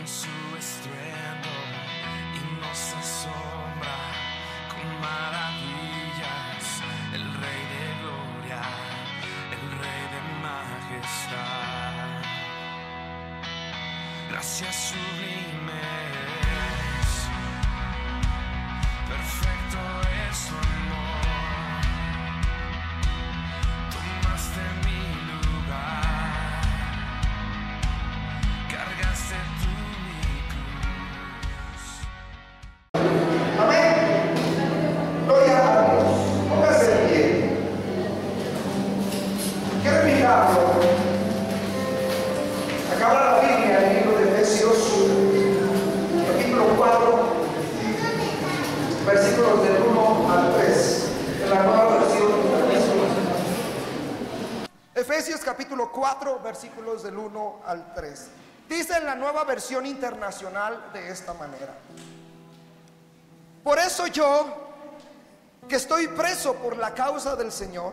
con su estruendo y nos asombra con maravillas. El Rey de gloria, el Rey de majestad. Gracias sublimes, perfecto es su amor. Tomaste mi lugar, cargaste tú mi cruz. Amén. Gloria a Dios. Póngase de pie. Quiero invitarlo. Acaba la Biblia en el libro de Efesios, capítulo 4, versículos del 1 al 3, en la nueva versión internacional. Efesios capítulo 4, versículos del 1 al 3. Dice en la nueva versión internacional de esta manera: por eso yo, que estoy preso por la causa del Señor,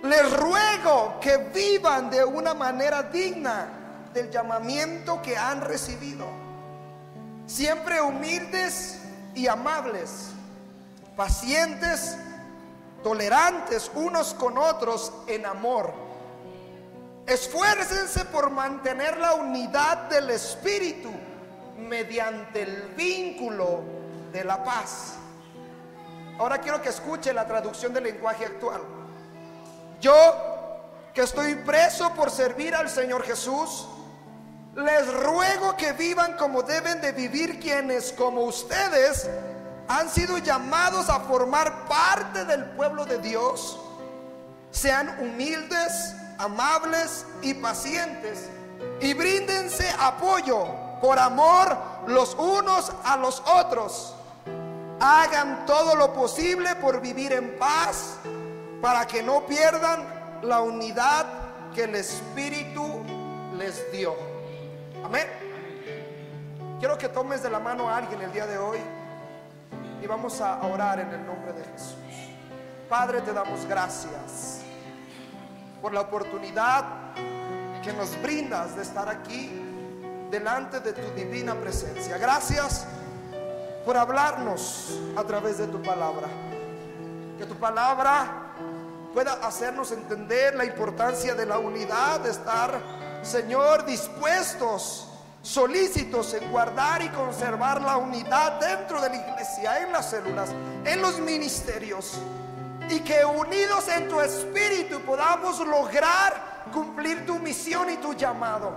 les ruego que vivan de una manera digna del llamamiento que han recibido, siempre humildes y amables, pacientes, tolerantes unos con otros en amor. Esfuércense por mantener la unidad del Espíritu mediante el vínculo de la paz. Ahora quiero que escuche la traducción del lenguaje actual. Yo, que estoy preso por servir al Señor Jesús, les ruego que vivan como deben de vivir quienes, como ustedes, han sido llamados a formar parte del pueblo de Dios. Sean humildes, amables y pacientes, y bríndense apoyo por amor los unos a los otros. Hagan todo lo posible por vivir en paz, para que no pierdan la unidad que el Espíritu les dio. Amén. Quiero que tomes de la mano a alguien el día de hoy y vamos a orar en el nombre de Jesús. Padre, te damos gracias por la oportunidad que nos brindas de estar aquí delante de tu divina presencia. Gracias por hablarnos a través de tu palabra. Que tu palabra pueda hacernos entender la importancia de la unidad, de estar, Señor, dispuestos, solícitos en guardar y conservar la unidad dentro de la iglesia, en las células, en los ministerios, y que unidos en tu espíritu podamos lograr cumplir tu misión y tu llamado,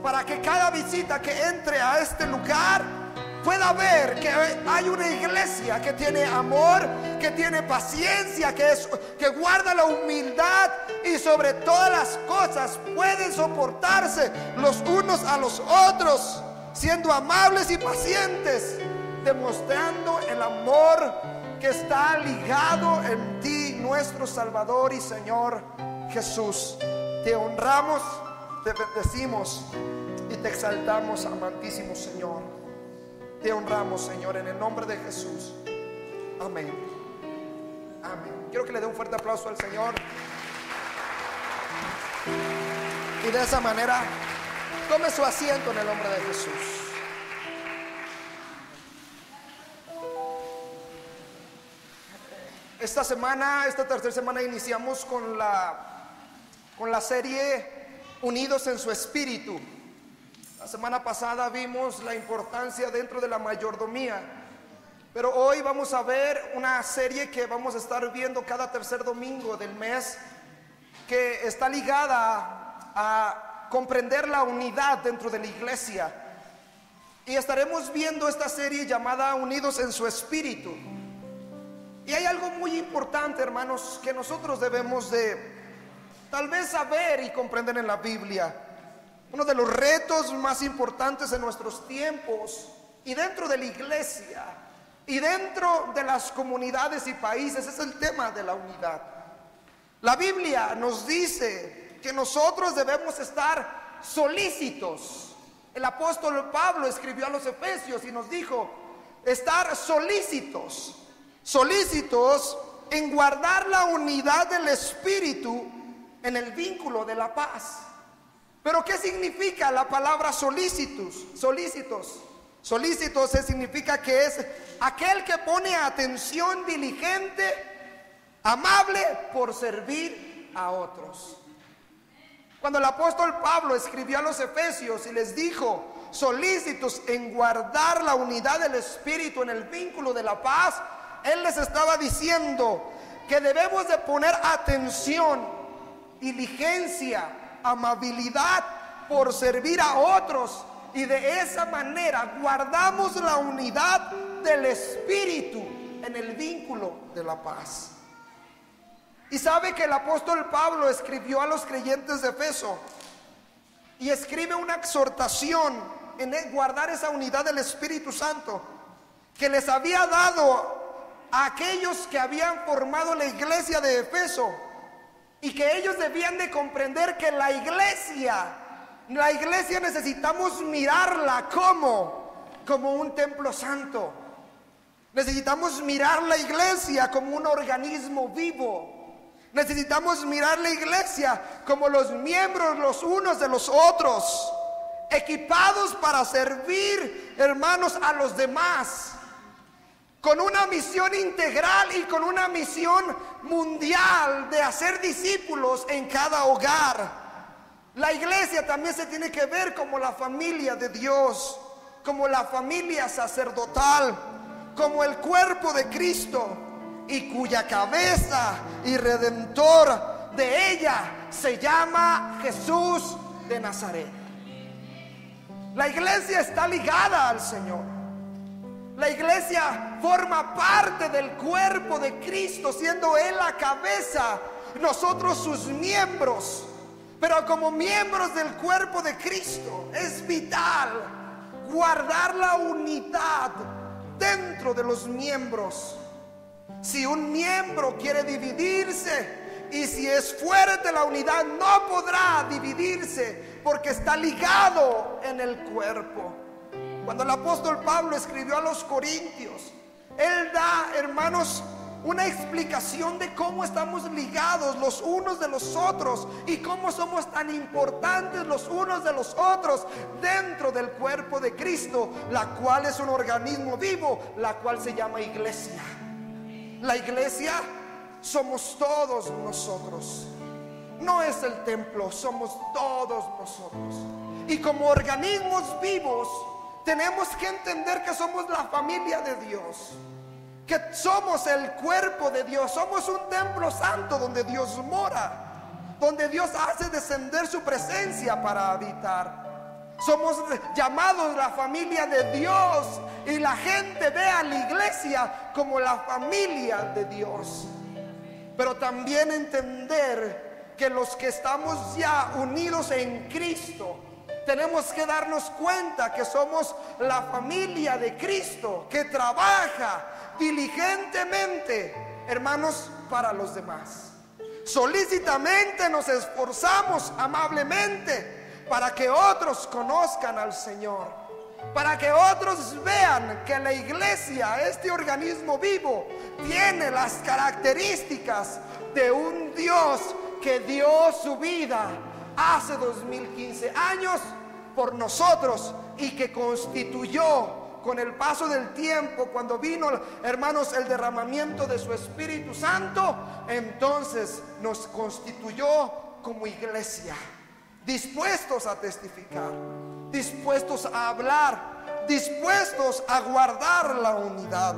para que cada visita que entre a este lugar pueda ver que hay una iglesia que tiene amor, que tiene paciencia, que guarda la humildad, y sobre todas las cosas pueden soportarse los unos a los otros, siendo amables y pacientes, demostrando el amor que está ligado en ti, nuestro Salvador y Señor Jesús. Te honramos, te bendecimos y te exaltamos, amantísimo Señor. Te honramos, Señor, en el nombre de Jesús. Amén. Amén. Quiero que le dé un fuerte aplauso al Señor. Y de esa manera, tome su asiento en el nombre de Jesús. Esta semana, esta tercera semana, iniciamos con la serie Unidos en su Espíritu. La semana pasada vimos la importancia dentro de la mayordomía, pero hoy vamos a ver una serie que vamos a estar viendo cada tercer domingo del mes, que está ligada a comprender la unidad dentro de la iglesia. Y estaremos viendo esta serie llamada Unidos en su Espíritu. Y hay algo muy importante, hermanos, que nosotros debemos de tal vez saber y comprender en la Biblia. Uno de los retos más importantes en nuestros tiempos y dentro de la iglesia y dentro de las comunidades y países es el tema de la unidad. La Biblia nos dice que nosotros debemos estar solícitos. El apóstol Pablo escribió a los Efesios y nos dijo estar solícitos en guardar la unidad del Espíritu en el vínculo de la paz. Pero ¿qué significa la palabra solícitos? Solícitos significa que es aquel que pone atención diligente, amable por servir a otros. Cuando el apóstol Pablo escribió a los Efesios y les dijo, solícitos en guardar la unidad del Espíritu en el vínculo de la paz, él les estaba diciendo que debemos de poner atención, diligencia, amabilidad por servir a otros, y de esa manera guardamos la unidad del Espíritu en el vínculo de la paz. Y sabe que el apóstol Pablo escribió a los creyentes de Efeso y escribe una exhortación en guardar esa unidad del Espíritu Santo que les había dado a aquellos que habían formado la iglesia de Efeso, y que ellos debían de comprender que la iglesia necesitamos mirarla como un templo santo. Necesitamos mirar la iglesia como un organismo vivo. Necesitamos mirar la iglesia como los miembros los unos de los otros, equipados para servir, hermanos, a los demás, con una misión integral y con una misión mundial de hacer discípulos en cada hogar. La iglesia también se tiene que ver como la familia de Dios, como la familia sacerdotal, como el cuerpo de Cristo, y cuya cabeza y redentor de ella se llama Jesús de Nazaret. La iglesia está ligada al Señor. La iglesia forma parte del cuerpo de Cristo, siendo Él la cabeza, nosotros sus miembros. Pero como miembros del cuerpo de Cristo es vital guardar la unidad dentro de los miembros. Si un miembro quiere dividirse, y si es fuerte la unidad, no podrá dividirse porque está ligado en el cuerpo. Cuando el apóstol Pablo escribió a los Corintios, él da, hermanos, una explicación de cómo estamos ligados los unos de los otros y cómo somos tan importantes los unos de los otros dentro del cuerpo de Cristo, la cual es un organismo vivo, la cual se llama iglesia. La iglesia somos todos nosotros. No es el templo, somos todos nosotros. Y como organismos vivos tenemos que entender que somos la familia de Dios, que somos el cuerpo de Dios, somos un templo santo donde Dios mora, donde Dios hace descender su presencia para habitar. Somos llamados la familia de Dios, y la gente ve a la iglesia como la familia de Dios. Pero también entender que los que estamos ya unidos en Cristo, tenemos que darnos cuenta que somos la familia de Cristo, que trabaja diligentemente, hermanos, para los demás. Solícitamente nos esforzamos amablemente para que otros conozcan al Señor, para que otros vean que la iglesia, este organismo vivo, tiene las características de un Dios que dio su vida hace 2015 años por nosotros, y que constituyó con el paso del tiempo, cuando vino, hermanos, el derramamiento de su Espíritu Santo, entonces nos constituyó como iglesia, dispuestos a testificar, dispuestos a hablar, dispuestos a guardar la unidad.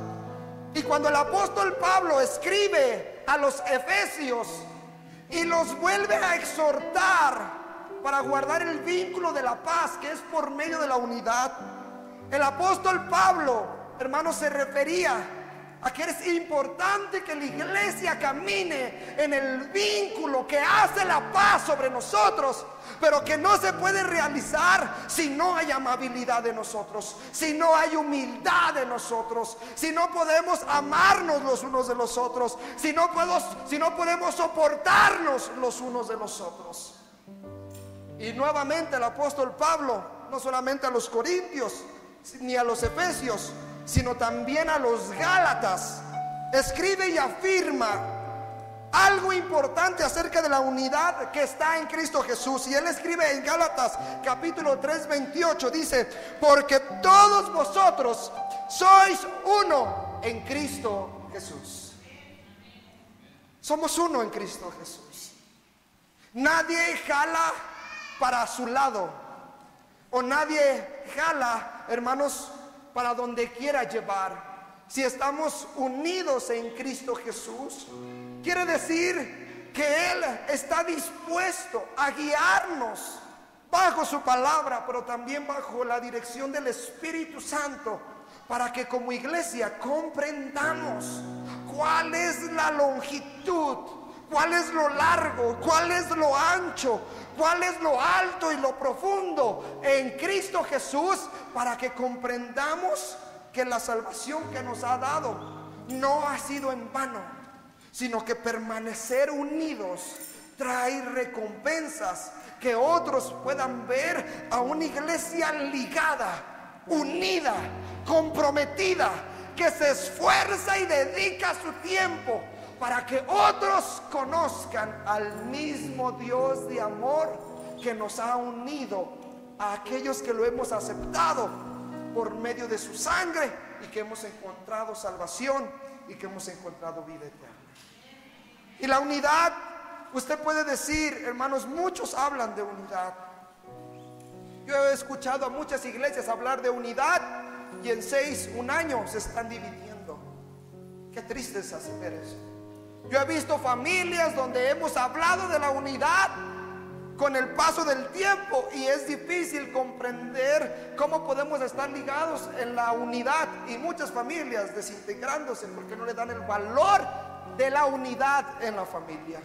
Y cuando el apóstol Pablo escribe a los Efesios y los vuelve a exhortar para guardar el vínculo de la paz, que es por medio de la unidad, el apóstol Pablo, hermanos, se refería a que es importante que la iglesia camine en el vínculo que hace la paz sobre nosotros, pero que no se puede realizar si no hay amabilidad de nosotros, si no hay humildad de nosotros, si no podemos amarnos los unos de los otros, si no podemos soportarnos los unos de los otros. Y nuevamente el apóstol Pablo, no solamente a los Corintios ni a los Efesios, sino también a los Gálatas, escribe y afirma algo importante acerca de la unidad que está en Cristo Jesús. Y él escribe en Gálatas capítulo 3, 28, dice: porque todos vosotros sois uno en Cristo Jesús. Somos uno en Cristo Jesús. Nadie jala para su lado, o nadie jala, hermanos, para donde quiera llevar. Si estamos unidos en Cristo Jesús, quiere decir que Él está dispuesto a guiarnos bajo su palabra, pero también bajo la dirección del Espíritu Santo, para que como iglesia comprendamos cuál es la longitud, cuál es lo largo, cuál es lo ancho, cuál es lo alto y lo profundo en Cristo Jesús, para que comprendamos que la salvación que nos ha dado no ha sido en vano, sino que permanecer unidos trae recompensas, que otros puedan ver a una iglesia ligada, unida, comprometida, que se esfuerza y dedica su tiempo para que otros conozcan al mismo Dios de amor que nos ha unido a aquellos que lo hemos aceptado por medio de su sangre, y que hemos encontrado salvación y que hemos encontrado vida eterna. Y la unidad, usted puede decir, hermanos, muchos hablan de unidad. Yo he escuchado a muchas iglesias hablar de unidad y en un año se están dividiendo. Qué triste es ver eso. Yo he visto familias donde hemos hablado de la unidad con el paso del tiempo, y es difícil comprender cómo podemos estar ligados en la unidad, y muchas familias desintegrándose porque no le dan el valor de la unidad en la familia.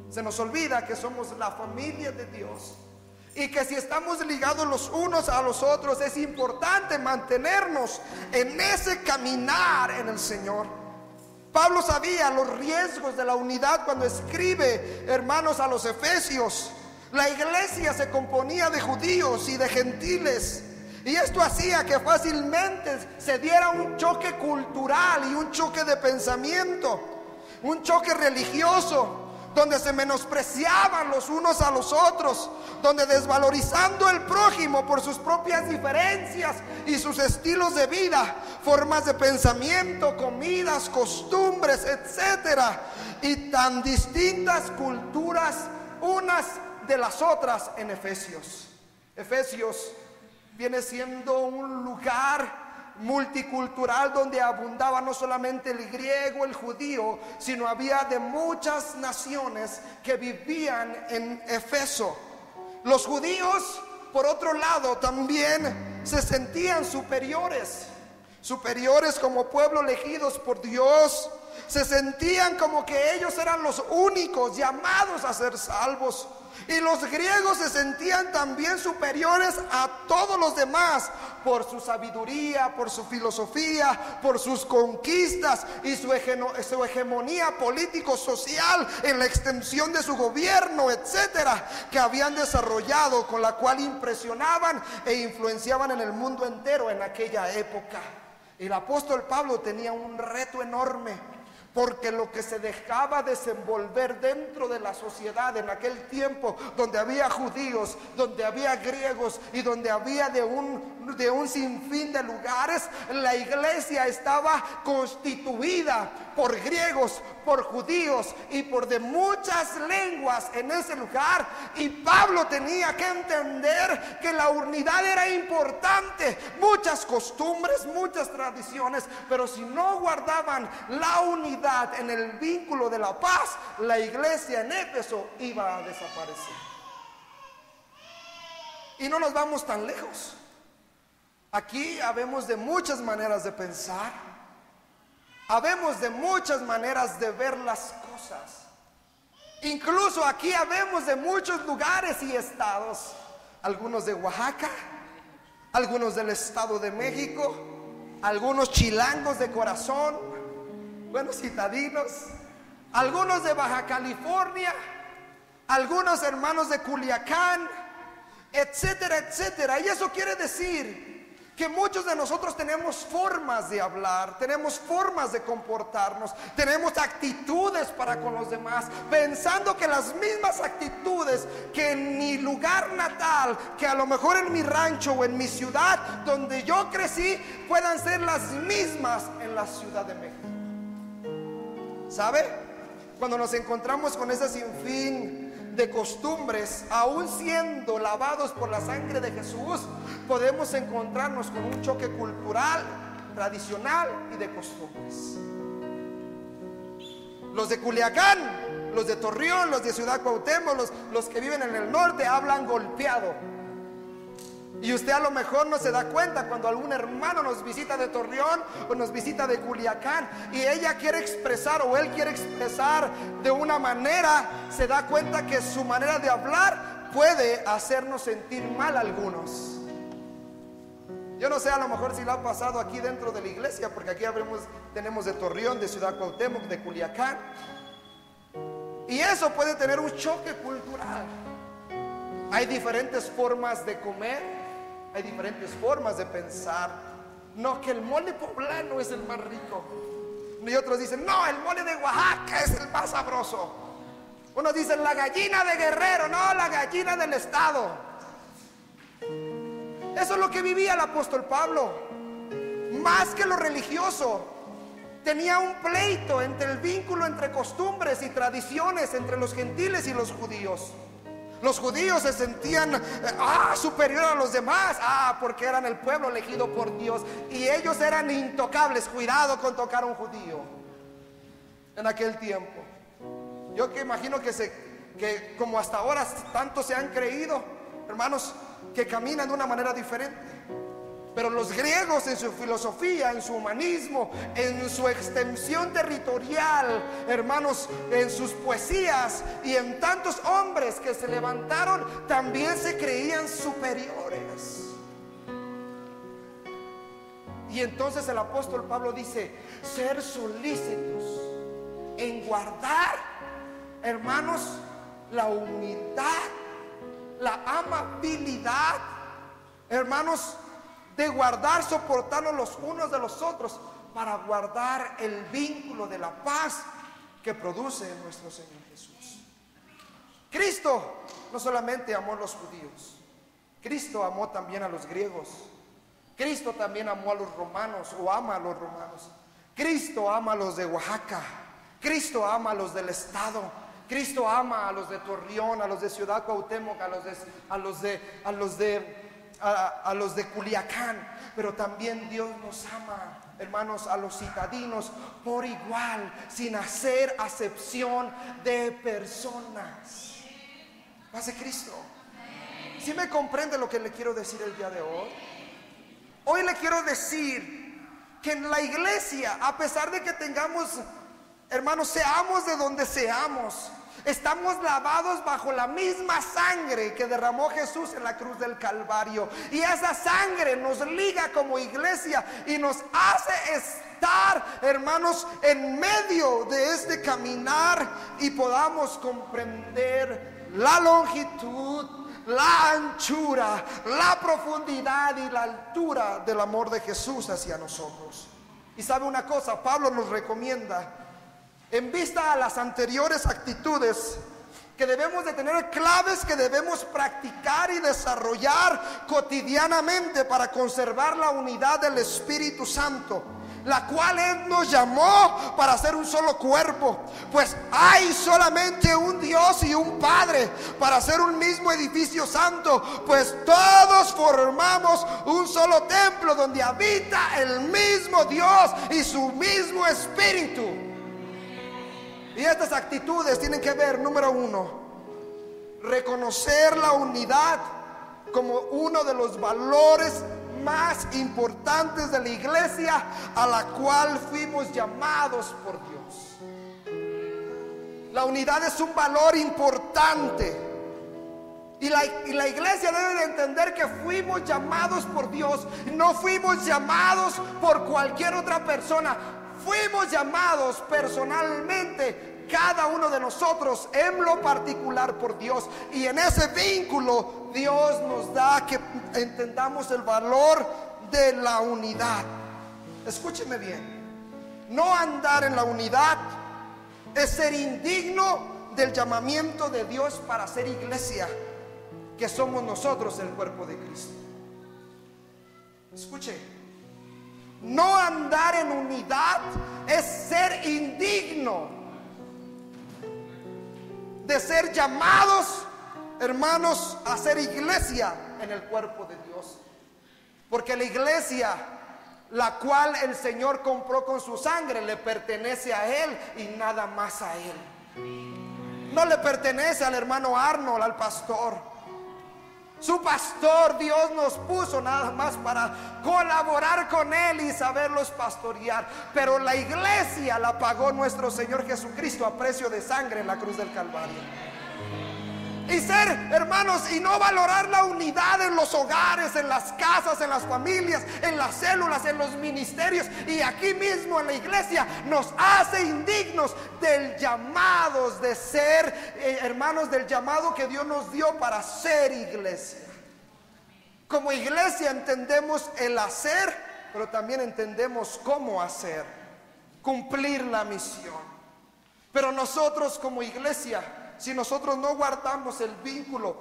Se nos olvida que somos la familia de Dios, y que si estamos ligados los unos a los otros, es importante mantenernos en ese caminar en el Señor. Pablo sabía los riesgos de la unidad cuando escribe, hermanos, a los Efesios. La iglesia se componía de judíos y de gentiles, y esto hacía que fácilmente se diera un choque cultural y un choque de pensamiento, un choque religioso, donde se menospreciaban los unos a los otros, donde desvalorizando el prójimo por sus propias diferencias y sus estilos de vida, formas de pensamiento, comidas, costumbres, etcétera, y tan distintas culturas unas de las otras en Efesios. Efesios viene siendo un lugar multicultural donde abundaba no solamente el griego, el judío, sino había de muchas naciones que vivían en Efeso. Los judíos, por otro lado, también se sentían superiores como pueblo elegidos por Dios. Se sentían como que ellos eran los únicos llamados a ser salvos. Y los griegos se sentían también superiores a todos los demás por su sabiduría, por su filosofía, por sus conquistas y su hegemonía político-social en la extensión de su gobierno, etcétera, que habían desarrollado, con la cual impresionaban e influenciaban en el mundo entero en aquella época. El apóstol Pablo tenía un reto enorme, porque lo que se dejaba desenvolver dentro de la sociedad en aquel tiempo, donde había judíos, donde había griegos y donde había de un sinfín de lugares, la iglesia estaba constituida por griegos, por judíos y por de muchas lenguas en ese lugar. Y Pablo tenía que entender que la unidad era importante, muchas costumbres, muchas tradiciones, pero si no guardaban la unidad en el vínculo de la paz, la iglesia en Éfeso iba a desaparecer. Y no nos vamos tan lejos. Aquí habemos de muchas maneras de pensar, habemos de muchas maneras de ver las cosas. Incluso aquí habemos de muchos lugares y estados, algunos de Oaxaca, algunos del Estado de México, algunos chilangos de corazón, buenos citadinos, algunos de Baja California, algunos hermanos de Culiacán, etcétera, etcétera. Y eso quiere decir que muchos de nosotros tenemos formas de hablar, tenemos formas de comportarnos, tenemos actitudes para con los demás, pensando que las mismas actitudes que en mi lugar natal, que a lo mejor en mi rancho o en mi ciudad donde yo crecí, puedan ser las mismas en la Ciudad de México. ¿Sabe? Cuando nos encontramos con ese sinfín de costumbres, aún siendo lavados por la sangre de Jesús, podemos encontrarnos con un choque cultural, tradicional y de costumbres. Los de Culiacán, los de Torreón, los de Ciudad Cuauhtémoc, los que viven en el norte hablan golpeado. Y usted a lo mejor no se da cuenta cuando algún hermano nos visita de Torreón o nos visita de Culiacán y ella quiere expresar o él quiere expresar de una manera, se da cuenta que su manera de hablar puede hacernos sentir mal a algunos. Yo no sé, a lo mejor si lo ha pasado aquí dentro de la iglesia, porque aquí tenemos de Torreón, de Ciudad Cuauhtémoc, de Culiacán, y eso puede tener un choque cultural. Hay diferentes formas de comer, hay diferentes formas de pensar. No, que el mole poblano es el más rico. Y otros dicen, no, el mole de Oaxaca es el más sabroso. Unos dicen, la gallina de Guerrero, no, la gallina del estado. Eso es lo que vivía el apóstol Pablo. Más que lo religioso, tenía un pleito entre el vínculo entre costumbres y tradiciones entre los gentiles y los judíos. Los judíos se sentían superior a los demás, porque eran el pueblo elegido por Dios y ellos eran intocables. Cuidado con tocar a un judío en aquel tiempo. Yo que imagino que como hasta ahora tanto se han creído, hermanos, que caminan de una manera diferente. Pero los griegos, en su filosofía, en su humanismo, en su extensión territorial, hermanos, en sus poesías y en tantos hombres que se levantaron, también se creían superiores. Y entonces el apóstol Pablo dice, ser solícitos en guardar, hermanos, la humildad, la amabilidad, hermanos, de guardar, soportarnos los unos de los otros, para guardar el vínculo de la paz que produce nuestro Señor Jesús. Cristo no solamente amó a los judíos, Cristo amó también a los griegos. Cristo también amó a los romanos, o ama a los romanos. Cristo ama a los de Oaxaca. Cristo ama a los del estado. Cristo ama a los de Torreón, a los de Ciudad Cuauhtémoc, a los de Culiacán. Pero también Dios nos ama, hermanos, a los citadinos por igual, sin hacer acepción de personas. Paz de Cristo. ¿Sí me comprende lo que le quiero decir el día de hoy? Hoy le quiero decir que en la iglesia, a pesar de que tengamos, hermanos, seamos de donde seamos, estamos lavados bajo la misma sangre que derramó Jesús en la cruz del Calvario. Y esa sangre nos liga como iglesia y nos hace estar, hermanos, en medio de este caminar y podamos comprender la longitud, la anchura, la profundidad y la altura del amor de Jesús hacia nosotros. Y sabe una cosa, Pablo nos recomienda, en vista a las anteriores actitudes, que debemos de tener claves que debemos practicar y desarrollar cotidianamente para conservar la unidad del Espíritu Santo, la cual Él nos llamó para ser un solo cuerpo. Pues hay solamente un Dios y un Padre para hacer un mismo edificio santo, pues todos formamos un solo templo donde habita el mismo Dios y su mismo Espíritu. Y estas actitudes tienen que ver, número uno, reconocer la unidad como uno de los valores más importantes de la iglesia a la cual fuimos llamados por Dios. La unidad es un valor importante y la iglesia debe de entender que fuimos llamados por Dios. No fuimos llamados por cualquier otra persona. Fuimos llamados personalmente, cada uno de nosotros en lo particular, por Dios. Y en ese vínculo Dios nos da que entendamos el valor de la unidad. Escúcheme bien. No andar en la unidad es ser indigno del llamamiento de Dios para ser iglesia, que somos nosotros el cuerpo de Cristo. Escuche, no andar en unidad es ser indigno de ser llamados, hermanos, a ser iglesia en el cuerpo de Dios. Porque la iglesia, la cual el Señor compró con su sangre, le pertenece a Él y nada más a Él. No le pertenece al hermano Arnold, al pastor. Su pastor, Dios nos puso nada más para colaborar con Él y saberlos pastorear. Pero la iglesia la pagó nuestro Señor Jesucristo a precio de sangre en la cruz del Calvario. Y ser, hermanos, y no valorar la unidad en los hogares, en las casas, en las familias, en las células, en los ministerios y aquí mismo en la iglesia, nos hace indignos del llamado de ser, hermanos, del llamado que Dios nos dio para ser iglesia. Como iglesia entendemos el hacer, pero también entendemos cómo hacer, cumplir la misión. Pero nosotros como iglesia, si nosotros no guardamos el vínculo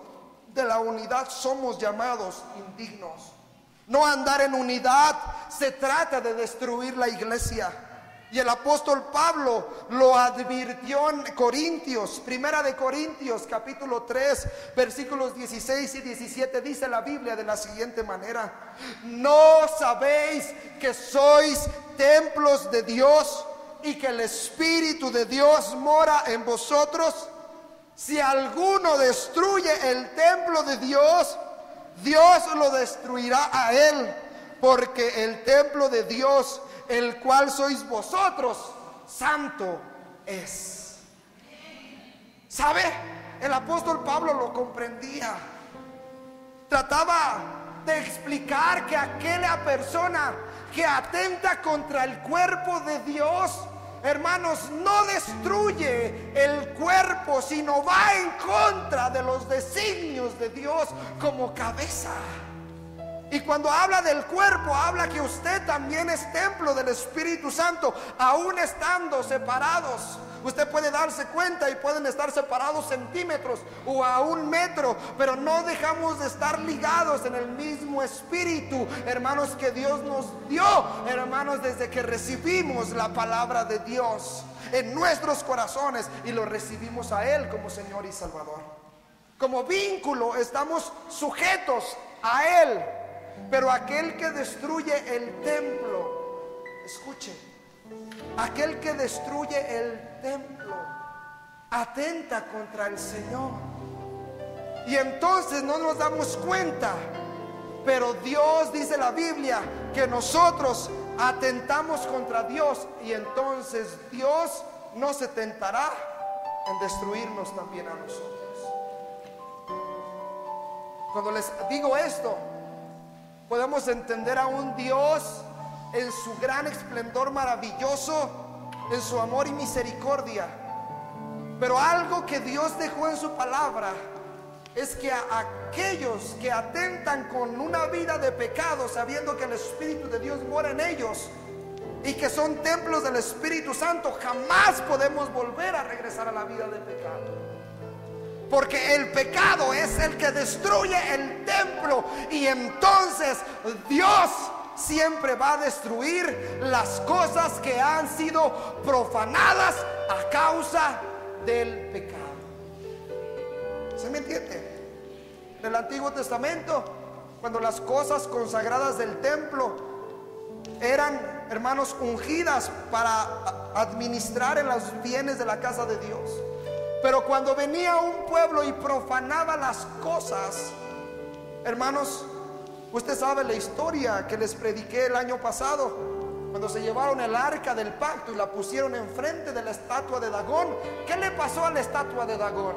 de la unidad, somos llamados indignos. No andar en unidad se trata de destruir la iglesia. Y el apóstol Pablo lo advirtió en Corintios, primera de Corintios, capítulo 3, versículos 16 y 17, dice la Biblia de la siguiente manera: ¿no sabéis que sois templos de Dios y que el Espíritu de Dios mora en vosotros? Si alguno destruye el templo de Dios, Dios lo destruirá a él, porque el templo de Dios, el cual sois vosotros, santo es. ¿Sabe? El apóstol Pablo lo comprendía. Trataba de explicar que aquella persona que atenta contra el cuerpo de Dios, hermanos, no destruye el cuerpo, sino va en contra de los designios de Dios como cabeza. Y cuando habla del cuerpo, habla que usted también es templo del Espíritu Santo, aún estando separados. Usted puede darse cuenta y pueden estar separados centímetros o a 1 metro, pero no dejamos de estar ligados en el mismo espíritu, hermanos, que Dios nos dio, hermanos, desde que recibimos la palabra de Dios en nuestros corazones y lo recibimos a Él como Señor y Salvador. Como vínculo estamos sujetos a Él. Pero aquel que destruye el templo, escuche, aquel que destruye el templo atenta contra el Señor. Y entonces no nos damos cuenta, pero Dios, dice la Biblia, que nosotros atentamos contra Dios, y entonces Dios no se tentará en destruirnos también a nosotros. Cuando les digo esto, podemos entender a un Dios en su gran esplendor maravilloso, en su amor y misericordia. Pero algo que Dios dejó en su palabra es que a aquellos que atentan con una vida de pecado, sabiendo que el Espíritu de Dios mora en ellos y que son templos del Espíritu Santo, jamás podemos volver a regresar a la vida de pecado. Porque el pecado es el que destruye el templo, y entonces Dios siempre va a destruir las cosas que han sido profanadas a causa del pecado. ¿Se me entiende? En el Antiguo Testamento, cuando las cosas consagradas del templo eran, hermanos, ungidas para administrar en los bienes de la casa de Dios, pero cuando venía un pueblo y profanaba las cosas, hermanos, usted sabe la historia que les prediqué el año pasado, cuando se llevaron el arca del pacto y la pusieron enfrente de la estatua de Dagón. ¿Qué le pasó a la estatua de Dagón?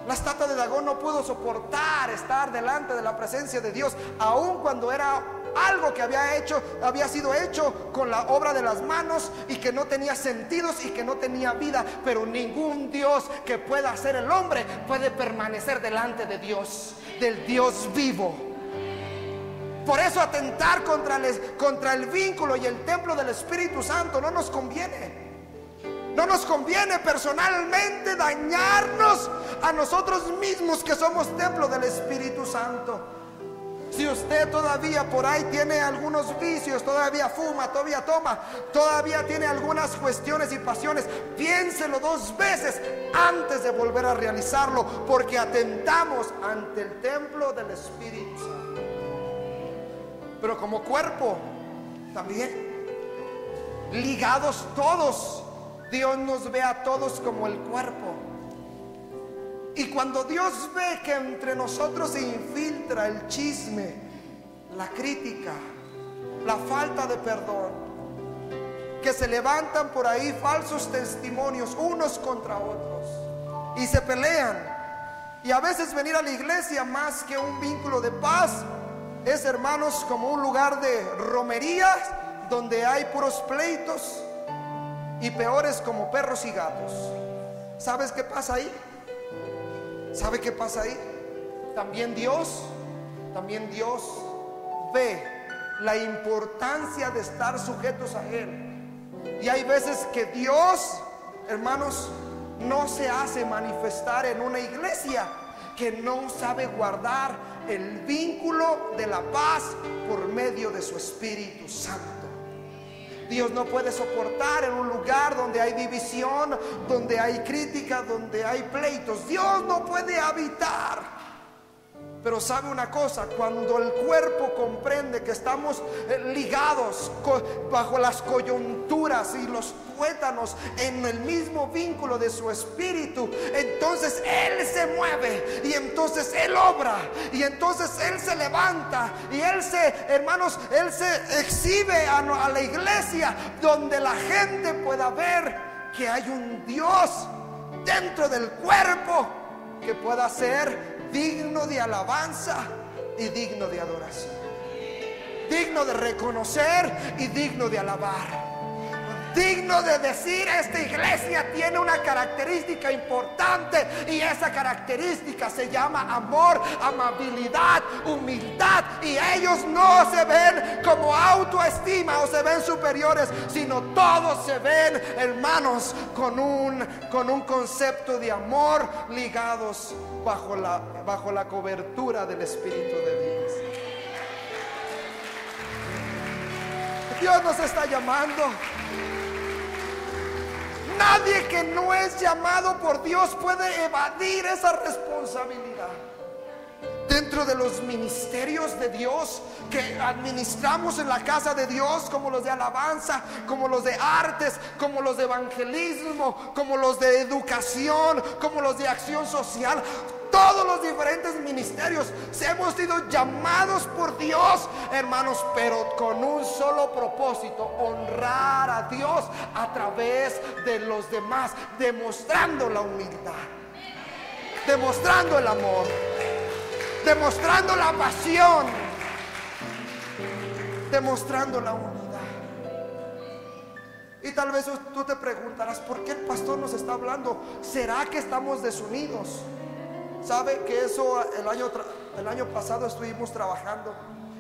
La estatua de Dagón no pudo soportar estar delante de la presencia de Dios, aun cuando era algo que había sido hecho con la obra de las manos y que no tenía sentidos y que no tenía vida. Pero ningún Dios que pueda hacer el hombre puede permanecer delante de Dios, del Dios vivo. Por eso atentar contra el vínculo y el templo del Espíritu Santo no nos conviene. No nos conviene personalmente dañarnos a nosotros mismos, que somos templo del Espíritu Santo. Si usted todavía por ahí tiene algunos vicios, todavía fuma, todavía toma, todavía tiene algunas cuestiones y pasiones, piénselo 2 veces antes de volver a realizarlo, porque atentamos ante el templo del Espíritu Santo. Pero como cuerpo también, ligados todos, Dios nos ve a todos como el cuerpo. Y cuando Dios ve que entre nosotros se infiltra el chisme, la crítica, la falta de perdón, que se levantan por ahí falsos testimonios unos contra otros y se pelean, y a veces venir a la iglesia, más que un vínculo de paz, es, hermanos, como un lugar de romerías donde hay puros pleitos y peores como perros y gatos. ¿Sabes qué pasa ahí? ¿Sabe qué pasa ahí? También Dios ve la importancia de estar sujetos a Él. Y hay veces que Dios, hermanos, no se hace manifestar en una iglesia que no sabe guardar el vínculo de la paz por medio de su Espíritu Santo. Dios no puede soportar en un lugar donde hay división, donde hay crítica, donde hay pleitos. Dios no puede habitar. Pero sabe una cosa, cuando el cuerpo comprende que estamos ligados bajo las coyunturas y los tuétanos en el mismo vínculo de su espíritu, entonces Él se mueve y entonces Él obra y entonces Él se levanta y Él se, hermanos, Él se exhibe a la iglesia, donde la gente pueda ver que hay un Dios dentro del cuerpo que pueda ser digno de alabanza y digno de adoración, digno de reconocer y digno de alabar, digno de decir: esta iglesia tiene una característica importante, y esa característica se llama amor, amabilidad, humildad. Y ellos no se ven como autoestima o se ven superiores, sino todos se ven, hermanos, con un concepto de amor, ligados bajo la cobertura del Espíritu de Dios. Dios nos está llamando. Nadie que no es llamado por Dios puede evadir esa responsabilidad. Dentro de los ministerios de Dios que administramos en la casa de Dios, como los de alabanza, como los de artes, como los de evangelismo, como los de educación, como los de acción social, todos los diferentes ministerios hemos sido llamados por Dios, hermanos, pero con un solo propósito: honrar a Dios a través de los demás, demostrando la humildad, demostrando el amor, demostrando la pasión, demostrando la unidad. Y tal vez tú te preguntarás: ¿por qué el pastor nos está hablando? ¿Será que estamos desunidos? Sabe que eso el año pasado estuvimos trabajando,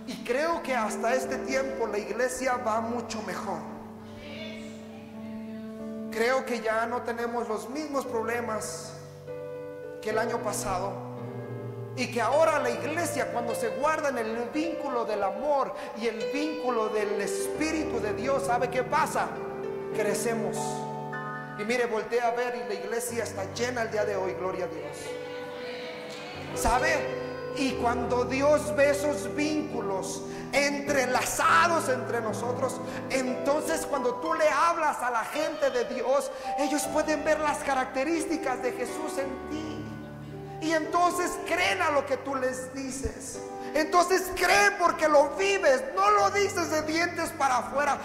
y creo que hasta este tiempo la iglesia va mucho mejor. Creo que ya no tenemos los mismos problemas que el año pasado, y que ahora la iglesia, cuando se guarda en el vínculo del amor y el vínculo del Espíritu de Dios, ¿sabe qué pasa? Crecemos. Y mire, voltea a ver y la iglesia está llena el día de hoy, gloria a Dios. ¿Sabe? Y cuando Dios ve esos vínculos entrelazados entre nosotros, entonces cuando tú le hablas a la gente de Dios, ellos pueden ver las características de Jesús en ti, y entonces creen a lo que tú les dices. Entonces creen porque lo vives, no lo dices de dientes para afuera,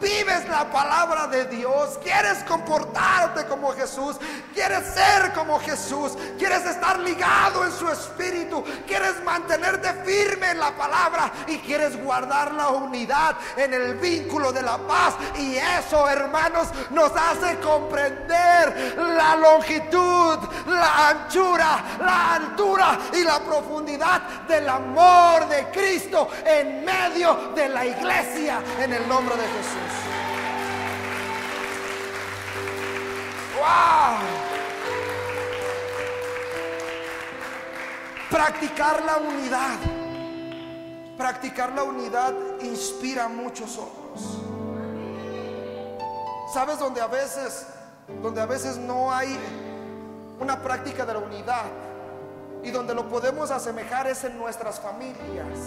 vives la palabra de Dios. Quieres comportarte como Jesús, quieres ser como Jesús, quieres estar ligado en su espíritu, quieres mantenerte firme en la palabra y quieres guardar la unidad en el vínculo de la paz. Y eso, hermanos, nos hace comprender la longitud, la anchura, la altura y la profundidad del amor amor de Cristo en medio de la iglesia, en el nombre de Jesús. ¡Wow! Practicar la unidad. Practicar la unidad inspira a muchos otros. ¿Sabes dónde a veces no hay una práctica de la unidad? Y donde lo podemos asemejar es en nuestras familias.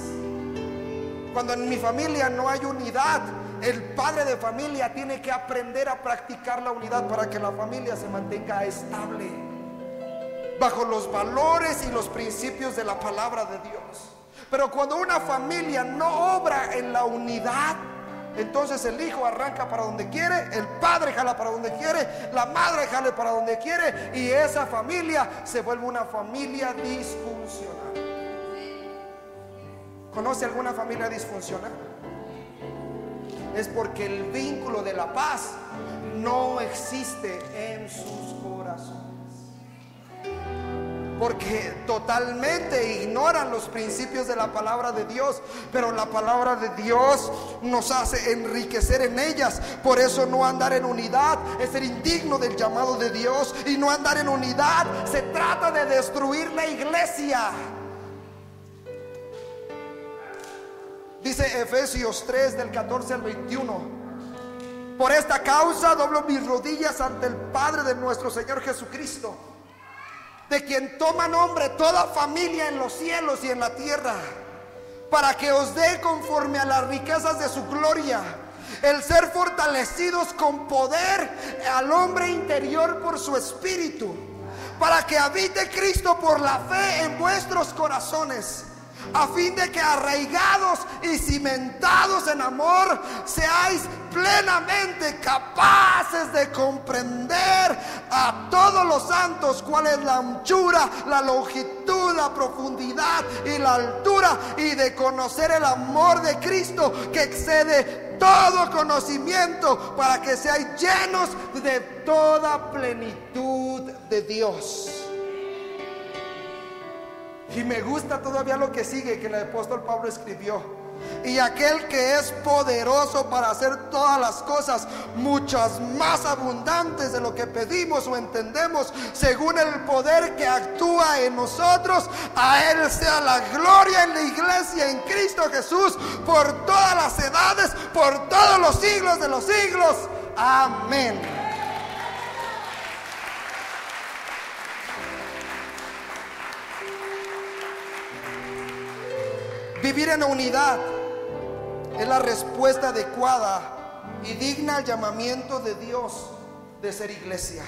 Cuando en mi familia no hay unidad, el padre de familia tiene que aprender a practicar la unidad para que la familia se mantenga estable bajo los valores y los principios de la palabra de Dios. Pero cuando una familia no obra en la unidad, entonces el hijo arranca para donde quiere, el padre jala para donde quiere, la madre jala para donde quiere, y esa familia se vuelve una familia disfuncional. ¿Conoce alguna familia disfuncional? Es porque el vínculo de la paz no existe en sus corazones, porque totalmente ignoran los principios de la palabra de Dios. Pero la palabra de Dios nos hace enriquecer en ellas. Por eso no andar en unidad es ser indigno del llamado de Dios. Y no andar en unidad se trata de destruir la iglesia. Dice Efesios 3 del 14 al 21: por esta causa doblo mis rodillas ante el Padre de nuestro Señor Jesucristo, de quien toma nombre toda familia en los cielos y en la tierra, para que os dé conforme a las riquezas de su gloria el ser fortalecidos con poder al hombre interior por su espíritu, para que habite Cristo por la fe en vuestros corazones, a fin de que arraigados y cimentados en amor seáis plenamente capaces de comprender a todos los santos cuál es la anchura, la longitud, la profundidad y la altura, y de conocer el amor de Cristo que excede todo conocimiento, para que seáis llenos de toda plenitud de Dios. Y me gusta todavía lo que sigue, que el apóstol Pablo escribió: y aquel que es poderoso para hacer todas las cosas muchas más abundantes de lo que pedimos o entendemos, según el poder que actúa en nosotros, a él sea la gloria en la iglesia en Cristo Jesús por todas las edades, por todos los siglos de los siglos. Amén. Vivir en unidad es la respuesta adecuada y digna al llamamiento de Dios de ser iglesia.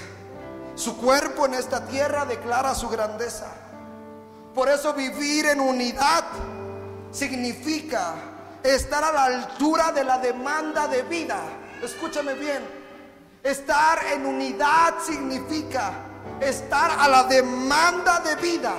Su cuerpo en esta tierra declara su grandeza. Por eso vivir en unidad significa estar a la altura de la demanda de vida. Escúchame bien. Estar en unidad significa estar a la demanda de vida,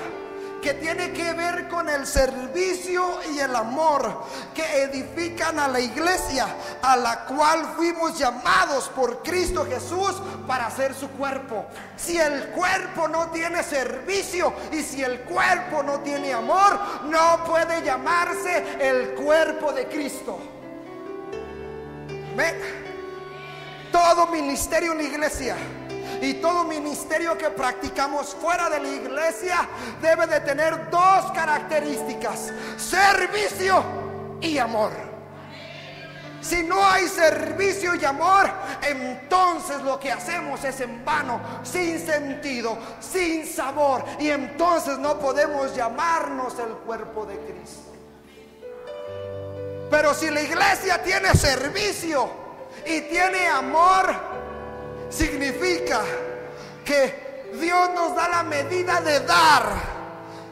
que tiene que ver con el servicio y el amor que edifican a la iglesia, a la cual fuimos llamados por Cristo Jesús para ser su cuerpo. Si el cuerpo no tiene servicio y si el cuerpo no tiene amor, no puede llamarse el cuerpo de Cristo. ¿Ven? Todo ministerio en la iglesia y todo ministerio que practicamos fuera de la iglesia debe de tener dos características: servicio y amor. Si no hay servicio y amor, entonces lo que hacemos es en vano, sin sentido, sin sabor, y entonces no podemos llamarnos el cuerpo de Cristo. Pero si la iglesia tiene servicio y tiene amor, significa que Dios nos da la medida de dar.